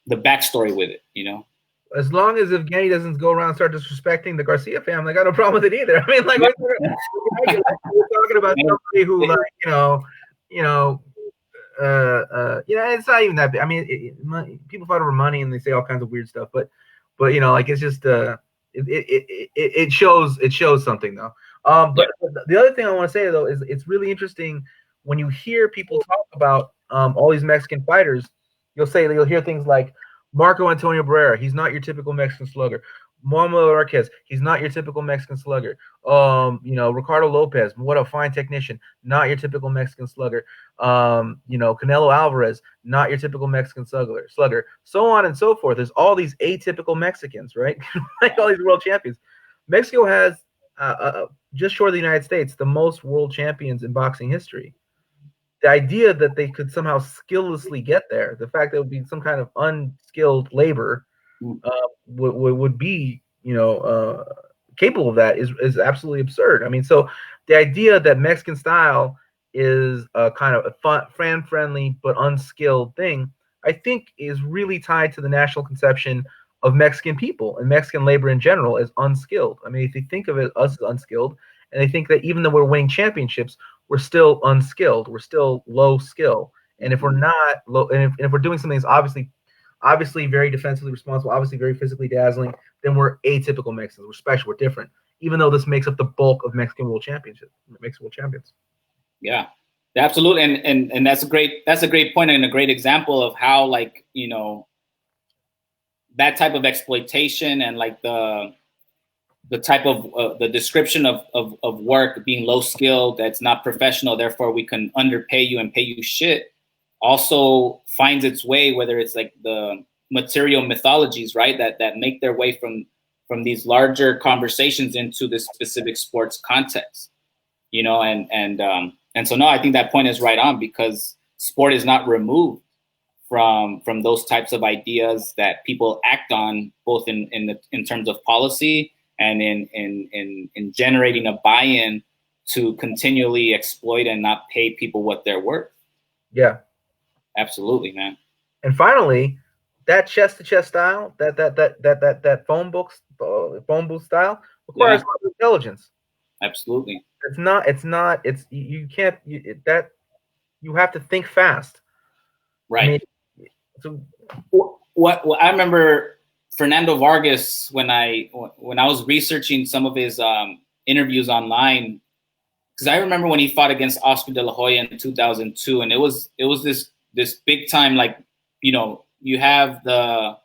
the backstory with it, As long as Evgeny doesn't go around and start disrespecting the Garcia family, I got no problem with it either. I mean, like, we're talking about somebody who, it's not even that big. I mean, people fight over money and they say all kinds of weird stuff, but like, it's just it shows something, though. But the other thing I want to say, though, is it's really interesting when you hear people talk about all these Mexican fighters. You'll hear things like Marco Antonio Barrera, he's not your typical Mexican slugger. Mohamed Marquez, he's not your typical Mexican slugger. Ricardo Lopez, what a fine technician, not your typical Mexican slugger. Canelo Alvarez, not your typical Mexican slugger. So on and so forth. There's all these atypical Mexicans, right? Like all these world champions. Mexico has, just short of the United States, the most world champions in boxing history. The idea that they could somehow skilllessly get there, the fact that it would be some kind of unskilled labor, would be, capable of that is absolutely absurd. I mean, so the idea that Mexican style is a kind of a fan-friendly but unskilled thing, I think, is really tied to the national conception of Mexican people and Mexican labor in general as unskilled. I mean, if you think of it, us as unskilled, and they think that even though we're winning championships, we're still unskilled. We're still low skill. And if we're not low, and if we're doing something that's obviously very defensively responsible, obviously very physically dazzling, then we're atypical Mexicans. We're special. We're different. Even though this makes up the bulk of Mexican world champions. Yeah, absolutely. And that's a great point and a great example of how, like, that type of exploitation and like the type of the description of work being low skilled, that's not professional, therefore we can underpay you and pay you shit, also finds its way, whether it's like the material mythologies, right, that make their way from these larger conversations into this specific sports context, and so no, I think that point is right on, because sport is not removed from those types of ideas that people act on, both in terms of policy and in generating a buy-in to continually exploit and not pay people what they're worth. Yeah, absolutely, man. And finally, that chest-to-chest style, that phone booth style requires a lot of intelligence. Absolutely. You can't. You have to think fast. Right. I mean, so what I remember Fernando Vargas, when I was researching some of his interviews online, because I remember when he fought against Oscar De La Hoya in 2002, and it was this big time, like, you have the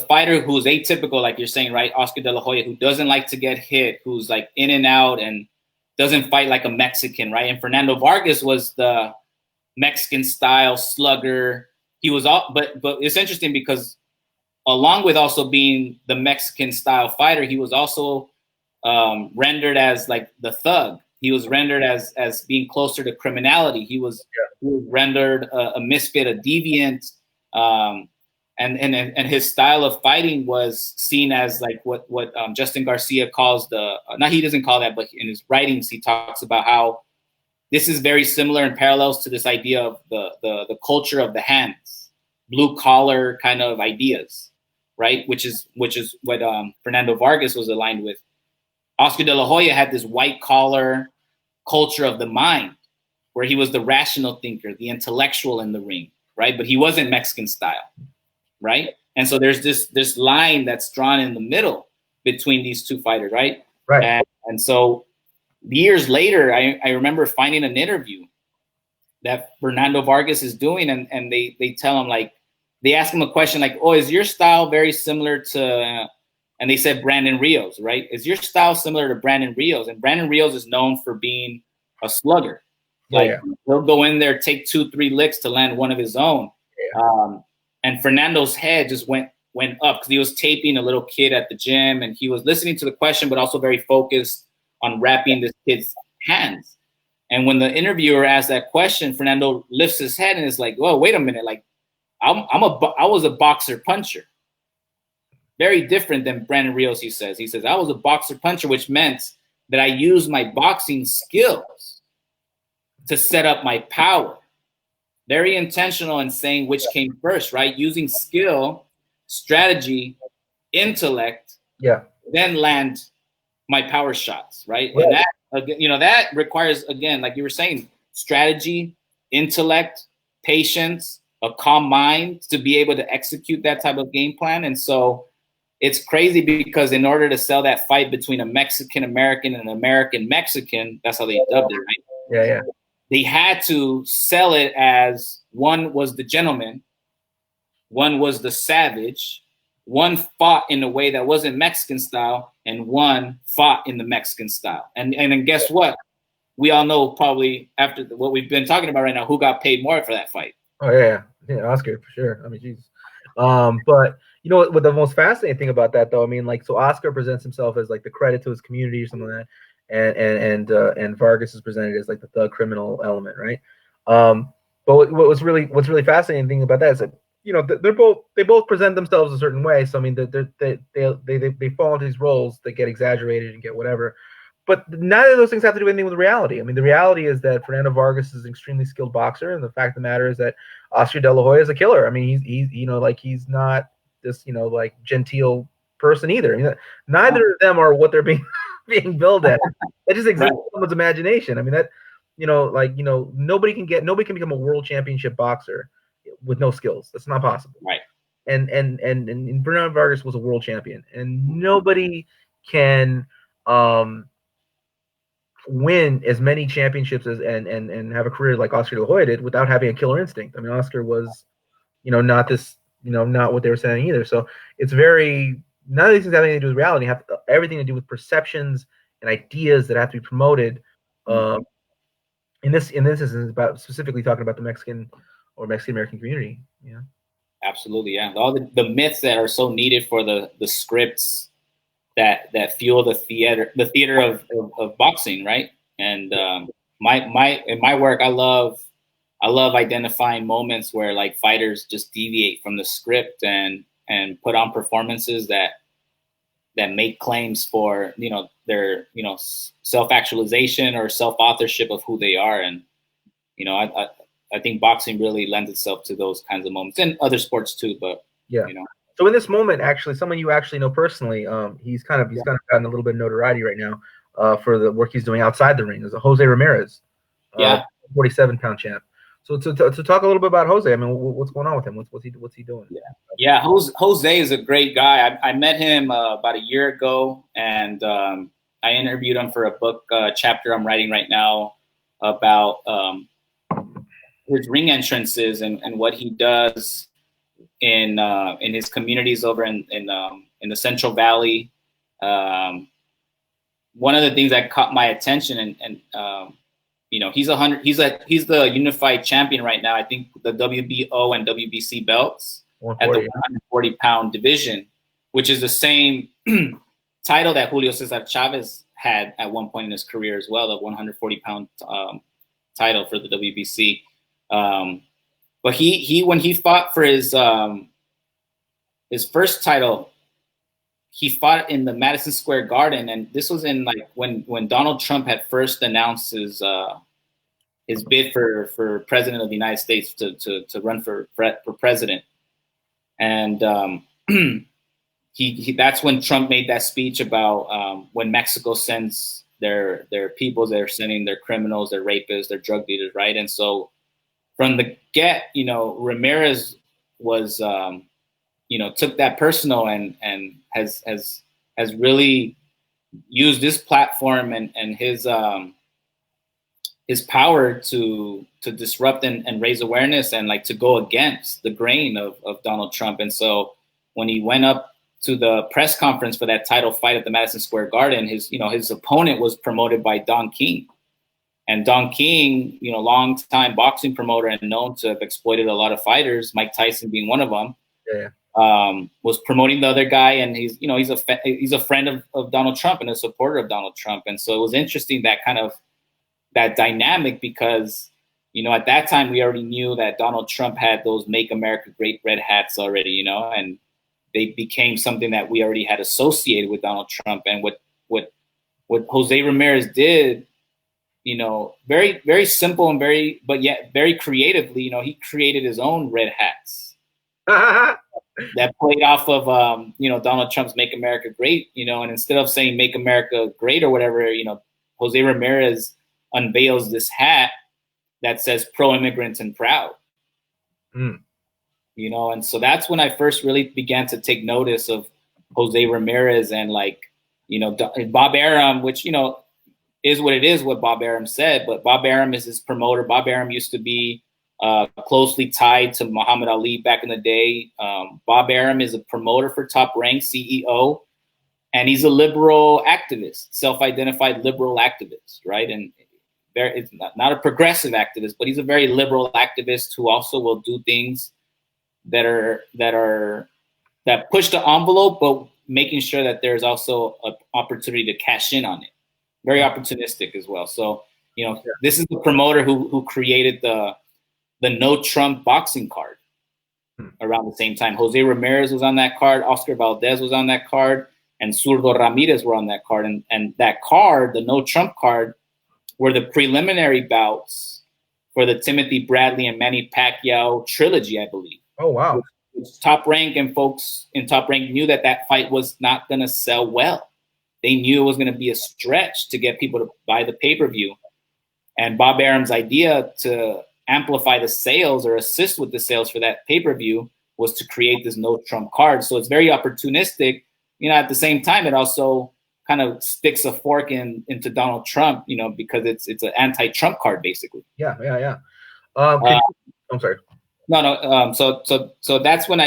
fighter who's atypical, like you're saying, right? Oscar De La Hoya, who doesn't like to get hit, who's like in and out and doesn't fight like a Mexican, right? And Fernando Vargas was the Mexican style slugger. He was all, but it's interesting because along with also being the Mexican style fighter, he was also rendered as like the thug. He was rendered as being closer to criminality. He was rendered a misfit, a deviant, and his style of fighting was seen as like what Justin Garcia calls the not he doesn't call that, but in his writings he talks about how this is very similar and parallels to this idea of the culture of the hands, blue collar kind of ideas, right? Which is what Fernando Vargas was aligned with. Oscar De La Hoya had this white collar culture of the mind, where he was the rational thinker, the intellectual in the ring, right? But he wasn't Mexican style, right? And so there's this line that's drawn in the middle between these two fighters, right? Right. And so years later, I remember finding an interview that Fernando Vargas is doing, and they tell him, like, they ask him a question like, oh, is your style very similar to, and they said Brandon Rios, right? Is your style similar to Brandon Rios? And Brandon Rios is known for being a slugger. Like, he'll go in there, take 2-3 licks to land one of his own. And Fernando's head just went up because he was taping a little kid at the gym, and he was listening to the question, but also very focused on wrapping this kid's hands. And when the interviewer asked that question, Fernando lifts his head and is like, "Whoa, wait a minute! Like, I was a boxer puncher. Very different than Brandon Rios." He says, "I was a boxer puncher, which meant that I used my boxing skills to set up my power. Very intentional in saying which came first, right? Using skill, strategy, intellect, then land my power shots, right? And that, that requires, again, like you were saying, strategy, intellect, patience, a calm mind to be able to execute that type of game plan. And so it's crazy because in order to sell that fight between a Mexican American and an American Mexican, that's how they dubbed it, right? They had to sell it as one was the gentleman, one was the savage, one fought in a way that wasn't Mexican style, and one fought in the Mexican style. And then guess what? We all know, probably after what we've been talking about right now, who got paid more for that fight. Oh yeah, Oscar for sure. I mean, Jesus. But you know what the most fascinating thing about that, though, I mean, like, so Oscar presents himself as like the credit to his community or something like that, and Vargas is presented as like the thug criminal element, right? But what's really fascinating thing about that is that, you know, they both present themselves a certain way. So I mean, they fall into these roles that get exaggerated and get whatever. But neither of those things have to do anything with reality. I mean, the reality is that Fernando Vargas is an extremely skilled boxer, and the fact of the matter is that Oscar De La Hoya is a killer. I mean, he's you know, like, he's not this, you know, like, genteel person either. You know, neither of them are what they're being billed as. It just exists in someone's imagination. I mean, that, you know, like, you know, nobody can become a world championship boxer with no skills. That's not possible. Right. And Fernando Vargas was a world champion, and nobody can win as many championships as and have a career like Oscar De La Hoya did without having a killer instinct. I mean, Oscar was, you know, not this, you know, not what they were saying either. So it's very, none of these things have anything to do with reality. Have everything to do with perceptions and ideas that have to be promoted. In this is about specifically talking about the Mexican or Mexican American community. Yeah. Absolutely, yeah. All the myths that are so needed for the scripts that fuel the theater of boxing, right? And in my work, I love identifying moments where, like, fighters just deviate from the script and put on performances that make claims for, you know, their, you know, self-actualization or self-authorship of who they are. And, you know, I think boxing really lends itself to those kinds of moments, and other sports too, but yeah. You know. So in this moment, actually, someone you actually know personally, he's kind of gotten a little bit of notoriety right now for the work he's doing outside the ring. Is Jose Ramirez, 47-pound champ. So to talk a little bit about Jose, I mean, what's going on with him? What's he doing? Yeah. Jose is a great guy. I met him about a year ago, and I interviewed him for a book chapter I'm writing right now about his ring entrances and what he does in his communities over in the Central Valley. One of the things that caught my attention, and you know, he's the unified champion right now. I think the WBO and WBC belts. at the 140. 140-pound division, which is the same title that Julio Cesar Chavez had at one point in his career as well, the 140-pound title for the WBC. But he when he fought for his first title, he fought in the Madison Square Garden, and this was in like when Donald Trump had first announced his bid for president of the United States to run for president, and he that's when Trump made that speech about when Mexico sends their people, they're sending their criminals, their rapists, their drug dealers, right? And so from the get, Ramirez was took that personal and has really used this platform and his power to disrupt and raise awareness and like to go against the grain of Donald Trump. And so when he went up to the press conference for that title fight at the Madison Square Garden, his opponent was promoted by Don King. And Don King, long-time boxing promoter and known to have exploited a lot of fighters, Mike Tyson being one of them. Yeah. Was promoting the other guy, and he's a friend of Donald Trump and a supporter of Donald Trump. And so it was interesting that dynamic because, at that time we already knew that Donald Trump had those Make America Great red hats already, and they became something that we already had associated with Donald Trump. And what Jose Ramirez did, very, very simple and but yet very creatively, he created his own red hats that played off of, Donald Trump's Make America Great, and instead of saying Make America Great or whatever, Jose Ramirez unveils this hat that says pro-immigrants and proud. And so that's when I first really began to take notice of Jose Ramirez and Bob Arum, which, is what it is, what Bob Arum said, but Bob Arum is his promoter. Bob Arum used to be closely tied to Muhammad Ali back in the day. Bob Arum is a promoter for Top Rank, CEO, and he's a liberal activist, self-identified liberal activist, right? And it's not a progressive activist, but he's a very liberal activist who also will do things that push the envelope, but making sure that there's also an opportunity to cash in on it. Very opportunistic as well. So, this is the promoter who created the No Trump boxing card around the same time. Jose Ramirez was on that card, Oscar Valdez was on that card, and Zurdo Ramirez were on that card. And that card, the No Trump card, were the preliminary bouts for the Timothy Bradley and Manny Pacquiao trilogy, I believe. Oh, wow. Top Rank and folks in Top Rank knew that fight was not going to sell well. They knew it was going to be a stretch to get people to buy the pay-per-view. And Bob Arum's idea to amplify the sales or assist with the sales for that pay-per-view was to create this No Trump card. So it's very opportunistic. At the same time, it also kind of sticks a fork into Donald Trump, because it's an anti-Trump card, basically. Yeah. I'm sorry. No. So that's when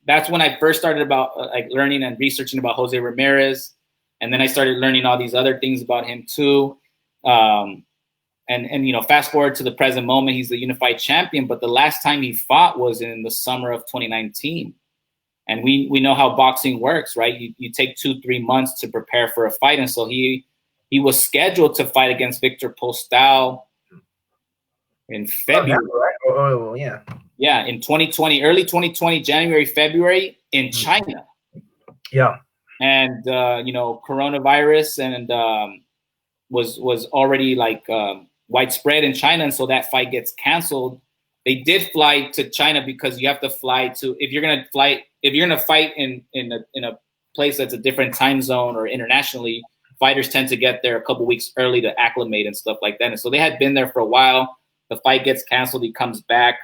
that's when I first started about learning and researching about Jose Ramirez. And then I started learning all these other things about him too. And fast forward to the present moment, he's the unified champion, but the last time he fought was in the summer of 2019. And we know how boxing works, right? You take 2-3 months to prepare for a fight. And so he was scheduled to fight against Victor Postal in February. Oh, yeah. Yeah, in 2020, early 2020, January, February in China. Yeah. And, coronavirus and was already widespread in China. And so that fight gets canceled. They did fly to China because you have to fly to, if you're going to fight in a place that's a different time zone or internationally, fighters tend to get there a couple weeks early to acclimate and stuff like that. And so they had been there for a while. The fight gets canceled. He comes back.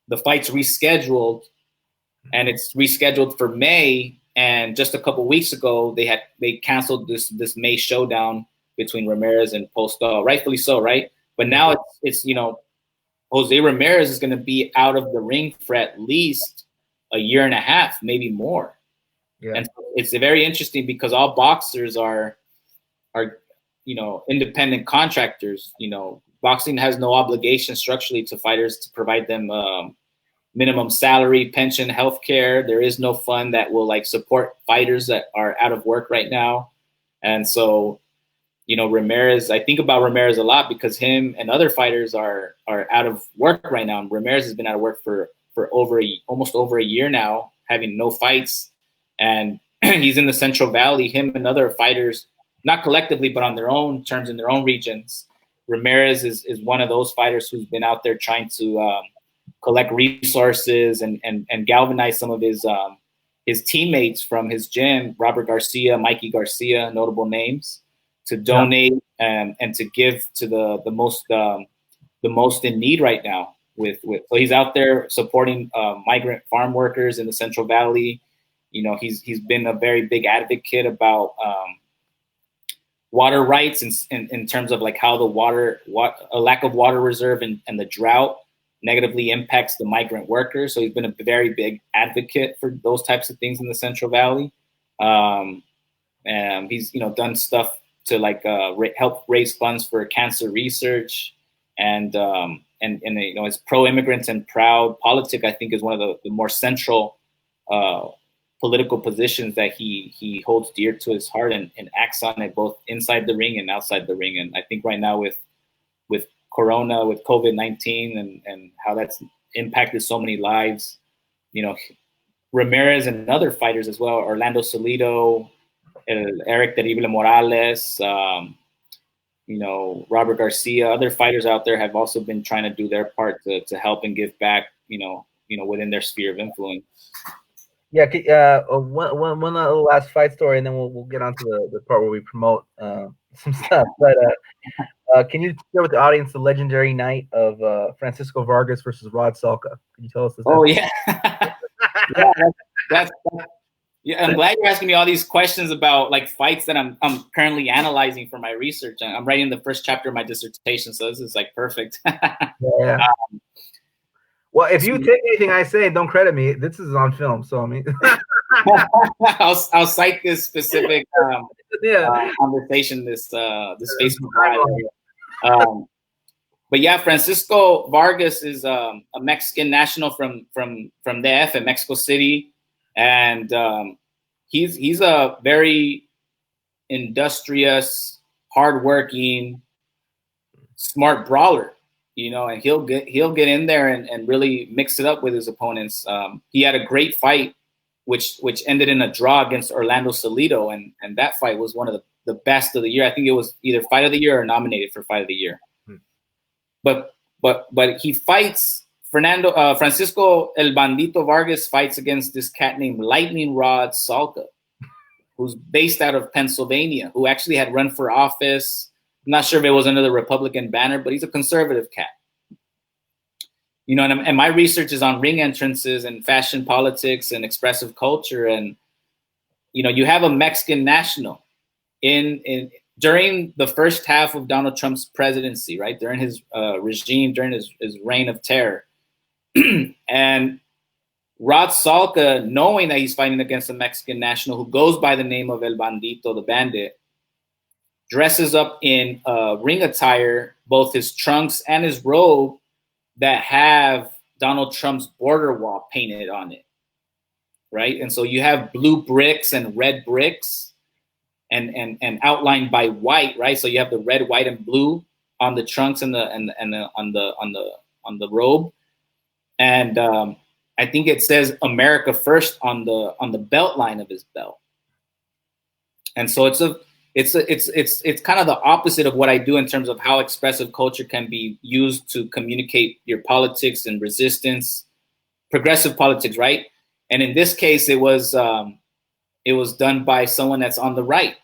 The fight's rescheduled, and it's rescheduled for May. And just a couple weeks ago, they canceled this May showdown between Ramirez and Postal, rightfully so, right? But now it's Jose Ramirez is going to be out of the ring for at least a year and a half, maybe more. Yeah. And it's very interesting because all boxers are independent contractors. Boxing has no obligation structurally to fighters to provide them minimum salary, pension, healthcare. There is no fund that will like support fighters that are out of work right now. And so, you know, Ramirez, I think about Ramirez a lot because him and other fighters are out of work right now. And Ramirez has been out of work for almost over a year now, having no fights. And he's in the Central Valley, him and other fighters, not collectively, but on their own terms in their own regions. Ramirez is one of those fighters who's been out there trying to collect resources and galvanize some of his teammates from his gym, Robert Garcia, Mikey Garcia, notable names, to donate and to give to the most in need right now. So he's out there supporting migrant farm workers in the Central Valley. You know, he's been a very big advocate about water rights in terms of like how a lack of water reserve and the drought negatively impacts the migrant workers. So he's been a very big advocate for those types of things in the Central Valley. And he's, you know, done stuff to like help raise funds for cancer research, and you know, his pro-immigrants and proud politic, I think, is one of the more central political positions that he holds dear to his heart and acts on it both inside the ring and outside the ring. And I think right now with Corona, with COVID-19 and how that's impacted so many lives, you know, Ramirez and other fighters as well, Orlando Salido, Eric Terrible Morales, you know, Robert Garcia, other fighters out there have also been trying to do their part to help and give back, you know, within their sphere of influence. Yeah, one little last fight story, and then we'll get on to the part where we promote some stuff. But can you share with the audience the legendary night of Francisco Vargas versus Rod Salka? Can you tell us this? Oh, yeah. Yeah, I'm glad you're asking me all these questions about like fights that I'm currently analyzing for my research. I'm writing the first chapter of my dissertation, so this is like perfect. Yeah. Well, if you take anything I say, don't credit me. This is on film, so I mean, I'll cite this specific conversation, this Facebook Live. But yeah, Francisco Vargas is a Mexican national from DF in Mexico City, and he's a very industrious, hardworking, smart brawler. You know, and he'll get in there and really mix it up with his opponents. He had a great fight, which ended in a draw against Orlando Salido, and that fight was one of the best of the year. I think it was either fight of the year or nominated for fight of the year. But he fights Francisco El Bandito Vargas fights against this cat named Lightning Rod Salka, who's based out of Pennsylvania, who actually had run for office. I'm not sure if it was under the Republican banner, but he's a conservative cat. You know, and my research is on ring entrances and fashion politics and expressive culture. And, you know, you have a Mexican national during the first half of Donald Trump's presidency, right? During his regime, during his reign of terror. And Rod Salka, knowing that he's fighting against a Mexican national who goes by the name of El Bandito, the bandit, dresses up in ring attire, both his trunks and his robe, that have Donald Trump's border wall painted on it, right? And so you have blue bricks and red bricks, and outlined by white, right? So you have the red, white, and blue on the trunks and on the robe, and I think it says America First on the belt line of his belt, and so it's kind of the opposite of what I do in terms of how expressive culture can be used to communicate your politics and resistance, progressive politics, right? And in this case, it was done by someone that's on the right,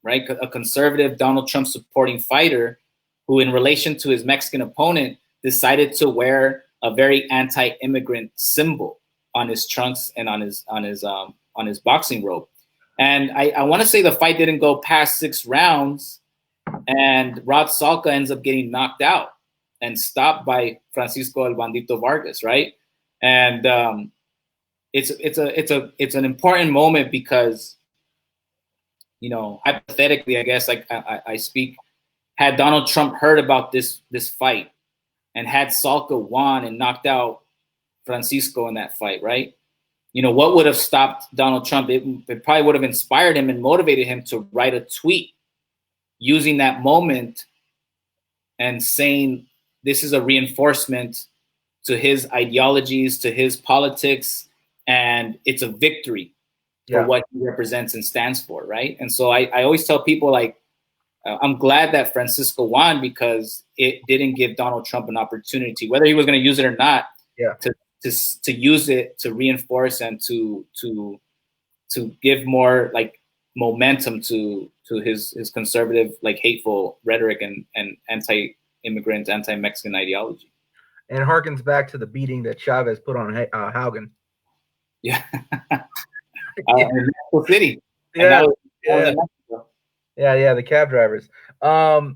a conservative Donald Trump supporting fighter who, in relation to his Mexican opponent, decided to wear a very anti-immigrant symbol on his trunks and on his boxing robe. And I want to say the fight didn't go past 6 rounds, and Rod Salka ends up getting knocked out and stopped by Francisco El Bandito Vargas, right? And it's an important moment because, you know, hypothetically, I guess, like I speak, had Donald Trump heard about this fight and had Salka won and knocked out Francisco in that fight, right? You know, what would have stopped Donald Trump? It probably would have inspired him and motivated him to write a tweet using that moment and saying this is a reinforcement to his ideologies, to his politics, and it's a victory for what he represents and stands for, right? And so I always tell people, like, I'm glad that Francisco won, because it didn't give Donald Trump an opportunity, whether he was going to use it or not, to use it to reinforce and to give more like momentum to his conservative, like, hateful rhetoric and anti-immigrant, anti-Mexican ideology. And it harkens back to the beating that Chavez put on Haugen. Yeah. In Mexico City. Yeah. The cab drivers. So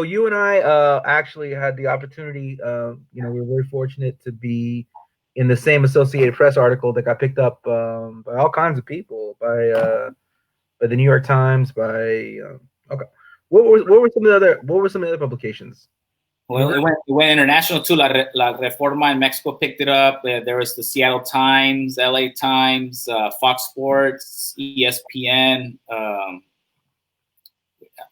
you and I actually had the opportunity. We were very fortunate to be in the same Associated Press article that got picked up by all kinds of people, by the New York Times, by What were some of the other publications? Well, it went international too. La Reforma in Mexico picked it up. There was the Seattle Times, LA Times, Fox Sports, ESPN.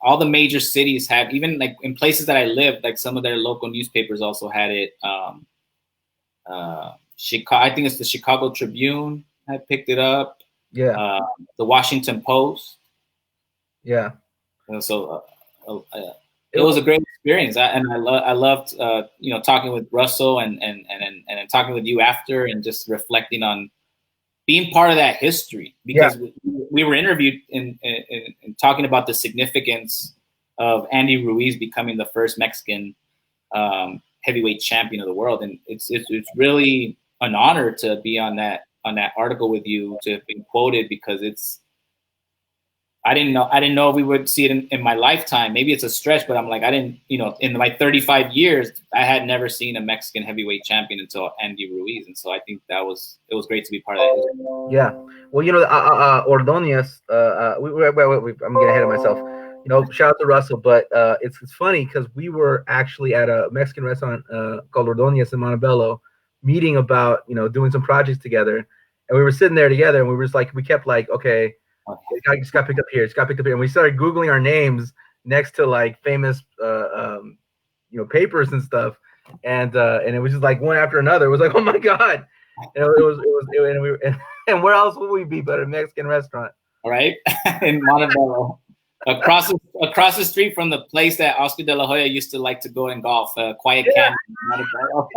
All the major cities had, even like in places that I lived, like some of their local newspapers also had it. Chicago, I think it's the Chicago Tribune had picked it up. Yeah. The Washington Post. Yeah. And so it was a great experience. I loved talking with Russell and talking with you after, and just reflecting on being part of that history, because we were interviewed in talking about the significance of Andy Ruiz becoming the first Mexican heavyweight champion of the world, and it's really an honor to be on that article with you, to have been quoted, because I didn't know if we would see it in my lifetime. Maybe it's a stretch, but I'm like, I didn't, in my 35 years, I had never seen a Mexican heavyweight champion until Andy Ruiz. And so I think it was great to be part of that. Yeah. Well, Ordonez, I'm getting ahead of myself. Shout out to Russell, but it's funny because we were actually at a Mexican restaurant called Ordonez in Montebello, meeting about, doing some projects together. And we were sitting there together, and we kept like, okay, it just got picked up here. It's got picked up here. And we started Googling our names next to like famous, papers and stuff. And it was just like one after another. It was like, oh my God. And where else would we be but a Mexican restaurant? All right. In Montebello. Across the street from the place that Oscar de la Hoya used to like to go and golf, Quiet Canyon in Montebello.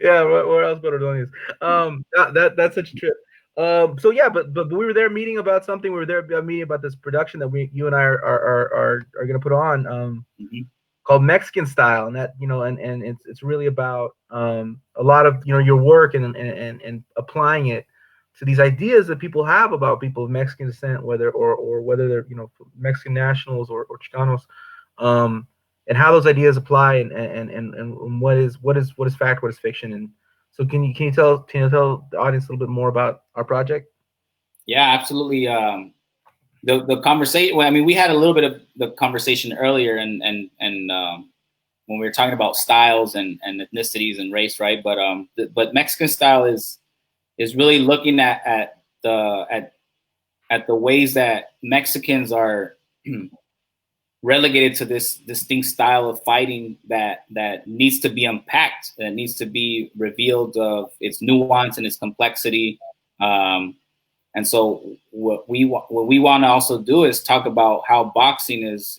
Yeah, where else but Ordonez? That's such a trip. But we were there meeting about something. We were there meeting about this production that you and I are going to put on, called Mexican Style, and that and it's really about a lot of your work and applying it to these ideas that people have about people of Mexican descent, whether they're Mexican nationals or Chicanos, and how those ideas apply and what is fact, what is fiction. And so can you tell the audience a little bit more about our project? Yeah, absolutely. The conversation. Well, I mean, we had a little bit of the conversation earlier, and when we were talking about styles and ethnicities and race, right? But Mexican Style is really looking at the ways that Mexicans are relegated to this distinct style of fighting that needs to be unpacked, that needs to be revealed of its nuance and its complexity. And so what we want to also do is talk about how boxing is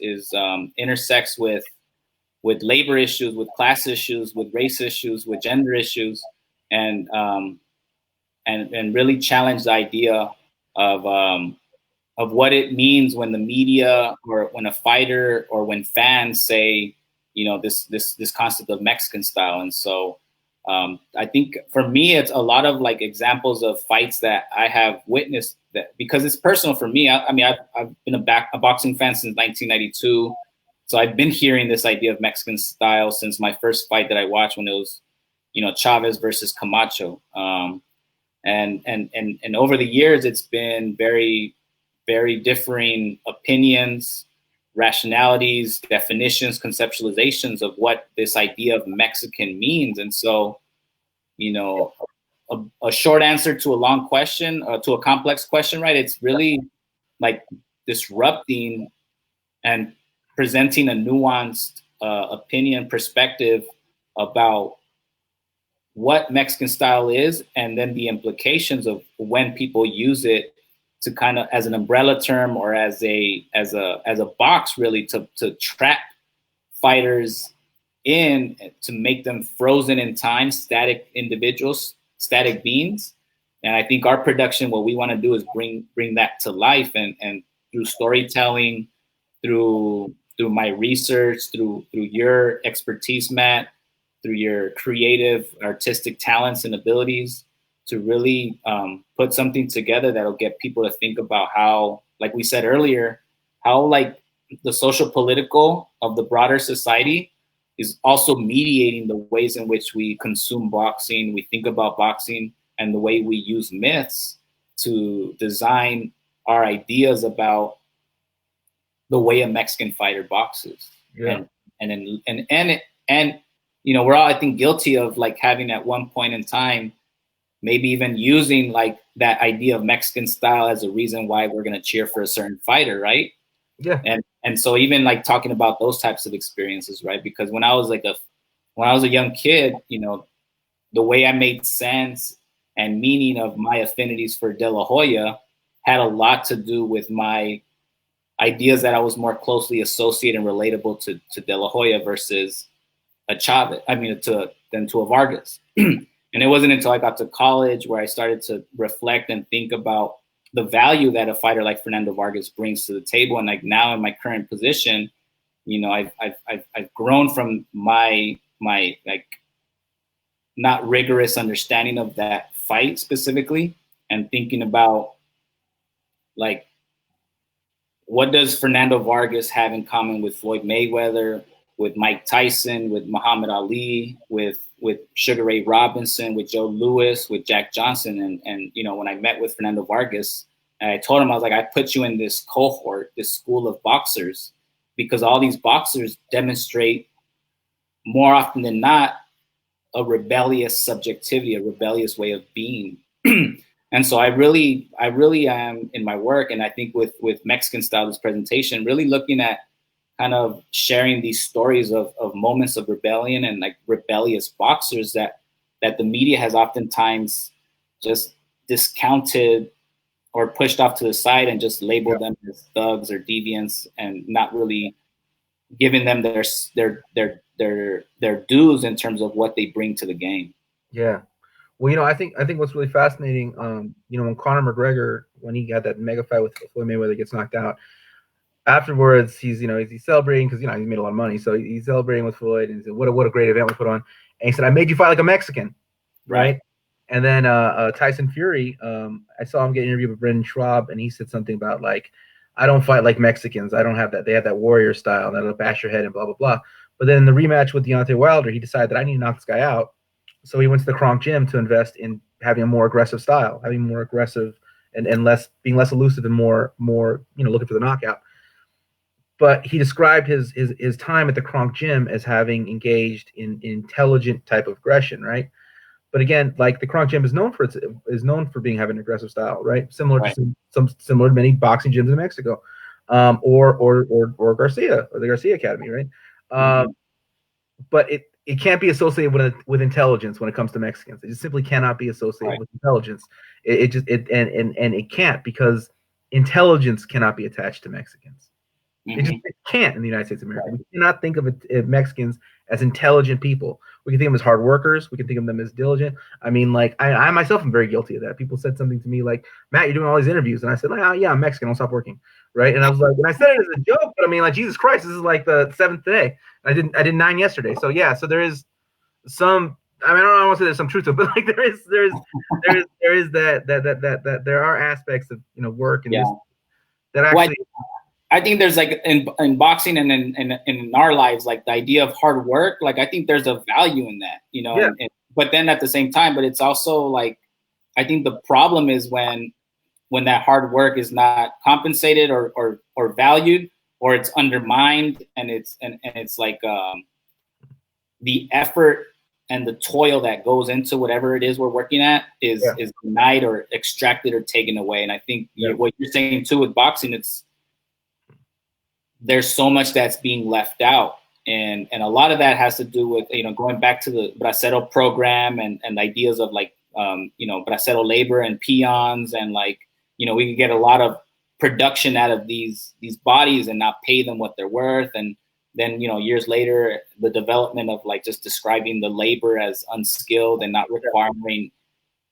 intersects with labor issues, with class issues, with race issues, with gender issues, and really challenge the idea of what it means when the media or when a fighter or when fans say, this concept of Mexican Style. And so I think for me, it's a lot of like examples of fights that I have witnessed, that because it's personal for me. I mean, I've been a boxing fan since 1992. So I've been hearing this idea of Mexican Style since my first fight that I watched, when it was, Chavez versus Camacho. And over the years, it's been very, very differing opinions, rationalities, definitions, conceptualizations of what this idea of Mexican means. And so, you know, a short answer to a long question, to a complex question, right? It's really like disrupting and presenting a nuanced opinion, perspective about what Mexican style is, and then the implications of when people use it to kind of as an umbrella term or as a box, really, to trap fighters in, to make them frozen in time, static individuals, static beings. And I think our production, what we want to do is bring that to life, and through storytelling, through my research, through your expertise, Matt, through your creative, artistic talents and abilities, to really put something together that'll get people to think about how, like we said earlier, how like the social political of the broader society is also mediating the ways in which we consume boxing, we think about boxing, and the way we use myths to design our ideas about the way a Mexican fighter boxes. Yeah. And you know, we're all, I think, guilty of like having at one point in time, maybe even using like that idea of Mexican style as a reason why we're going to cheer for a certain fighter, right? Yeah. And so even like talking about those types of experiences, right? Because when I was a young kid, you know, the way I made sense and meaning of my affinities for De La Hoya had a lot to do with my ideas that I was more closely associated and relatable to De La Hoya versus a Chavez, than to a Vargas. And it wasn't until I got to college where I started to reflect and think about the value that a fighter like Fernando Vargas brings to the table. And like now in my current position, you know, I've grown from my like not rigorous understanding of that fight specifically, and thinking about like, what does Fernando Vargas have in common with Floyd Mayweather, with Mike Tyson, with Muhammad Ali, with Sugar Ray Robinson, with Joe Louis, with Jack Johnson? And you know, when I met with Fernando Vargas, and I told him, I was like, I put you in this cohort, this school of boxers, because all these boxers demonstrate more often than not a rebellious subjectivity, a rebellious way of being. And so I really am in my work, and I think with Mexican style, this presentation, really looking at kind of sharing these stories of moments of rebellion and like rebellious boxers that the media has oftentimes just discounted or pushed off to the side and just labeled them as thugs or deviants, and not really giving them their dues in terms of what they bring to the game. Yeah. Well, you know, I think what's really fascinating, you know, when Conor McGregor, when he had that mega fight with Floyd Mayweather, gets knocked out, afterwards he's celebrating because, you know, he made a lot of money, so he's celebrating with Floyd, and he said, what a great event we put on. And he said, I made you fight like a Mexican, right? And then Tyson Fury, I saw him get interviewed with Brendan Schwab, and he said something about like, I don't fight like Mexicans. I don't have that. They have that warrior style that'll bash your head and blah blah blah. But then in the rematch with Deontay Wilder, he decided that I need to knock this guy out. So he went to the Kronk gym to invest in having a more aggressive style, having more aggressive and being less elusive and more, you know, looking for the knockout. But he described his time at the Kronk gym as having engaged in intelligent type of aggression, right? But again, like the Kronk gym is known for having an aggressive style, right? Similar to similar to many boxing gyms in Mexico, or Garcia, or the Garcia Academy, right? But it can't be associated with intelligence when it comes to Mexicans. It just simply cannot be associated with intelligence. It it can't, because intelligence cannot be attached to Mexicans. It can't in the United States of America. We cannot think of Mexicans as intelligent people. We can think of them as hard workers. We can think of them as diligent. I mean, like I myself am very guilty of that. People said something to me like, Matt, you're doing all these interviews. And I said, oh, yeah, I'm Mexican. I'll stop working. Right. And I was like, and I said it as a joke, but I mean, like, Jesus Christ, this is like the 7th day. I did 9 yesterday. So yeah, so there is some, I mean, I don't want to say there's some truth to it, but like there is that there are aspects of, you know, work and this that actually. I think there's like in boxing and in our lives, like the idea of hard work, like I think there's a value in that, you know, but then at the same time, but it's also like, I think the problem is when that hard work is not compensated or valued, or it's undermined, and it's like the effort and the toil that goes into whatever it is we're working at is denied or extracted or taken away. And I think what you're saying too with boxing, there's so much that's being left out. And a lot of that has to do with, going back to the Bracero program and ideas of like, Bracero labor and peons, and like, we can get a lot of production out of these bodies and not pay them what they're worth. And then, years later, the development of like just describing the labor as unskilled and not requiring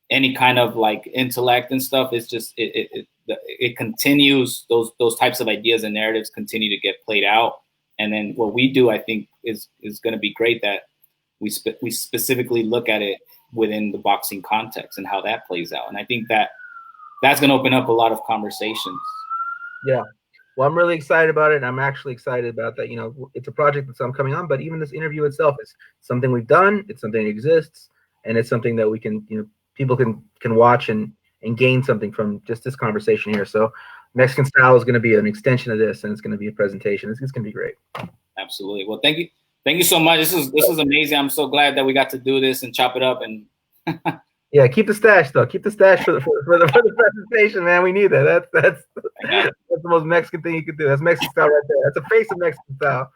any kind of like intellect and stuff. It's just, it continues, those types of ideas and narratives continue to get played out. And then what we do, I think, is going to be great, that we specifically look at it within the boxing context and how that plays out. And I think that's going to open up a lot of conversations. Yeah. Well, I'm really excited about it. And I'm actually excited about that. It's a project that's coming on, but even this interview itself is something we've done. It's something that exists, and it's something that we can, people can watch and gain something from just this conversation here. So Mexican Style is going to be an extension of this, and it's going to be a presentation. It's going to be great. Absolutely. Well, thank you so much. This is amazing. I'm so glad that we got to do this and chop it up. And yeah, keep the stash though. Keep the stash for the presentation, man. We need that. That's the most Mexican thing you could do. That's Mexican Style right there. That's a face of Mexican Style.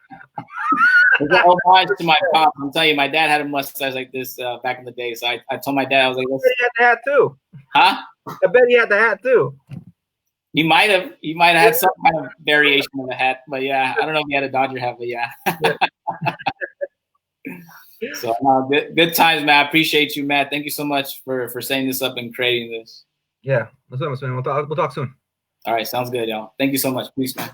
It's an homage to my pop. I'm telling you, my dad had a mustache like this back in the day. So I told my dad, I was like, I bet he had the hat too. Huh? I bet he had the hat too. He might have had some kind of variation of the hat, but yeah, I don't know if he had a Dodger hat, but yeah. So good times, man. I appreciate you, Matt. Thank you so much for setting this up and creating this. Yeah, what's up, man? We'll talk soon. All right, sounds good, y'all. Thank you so much. Peace, man.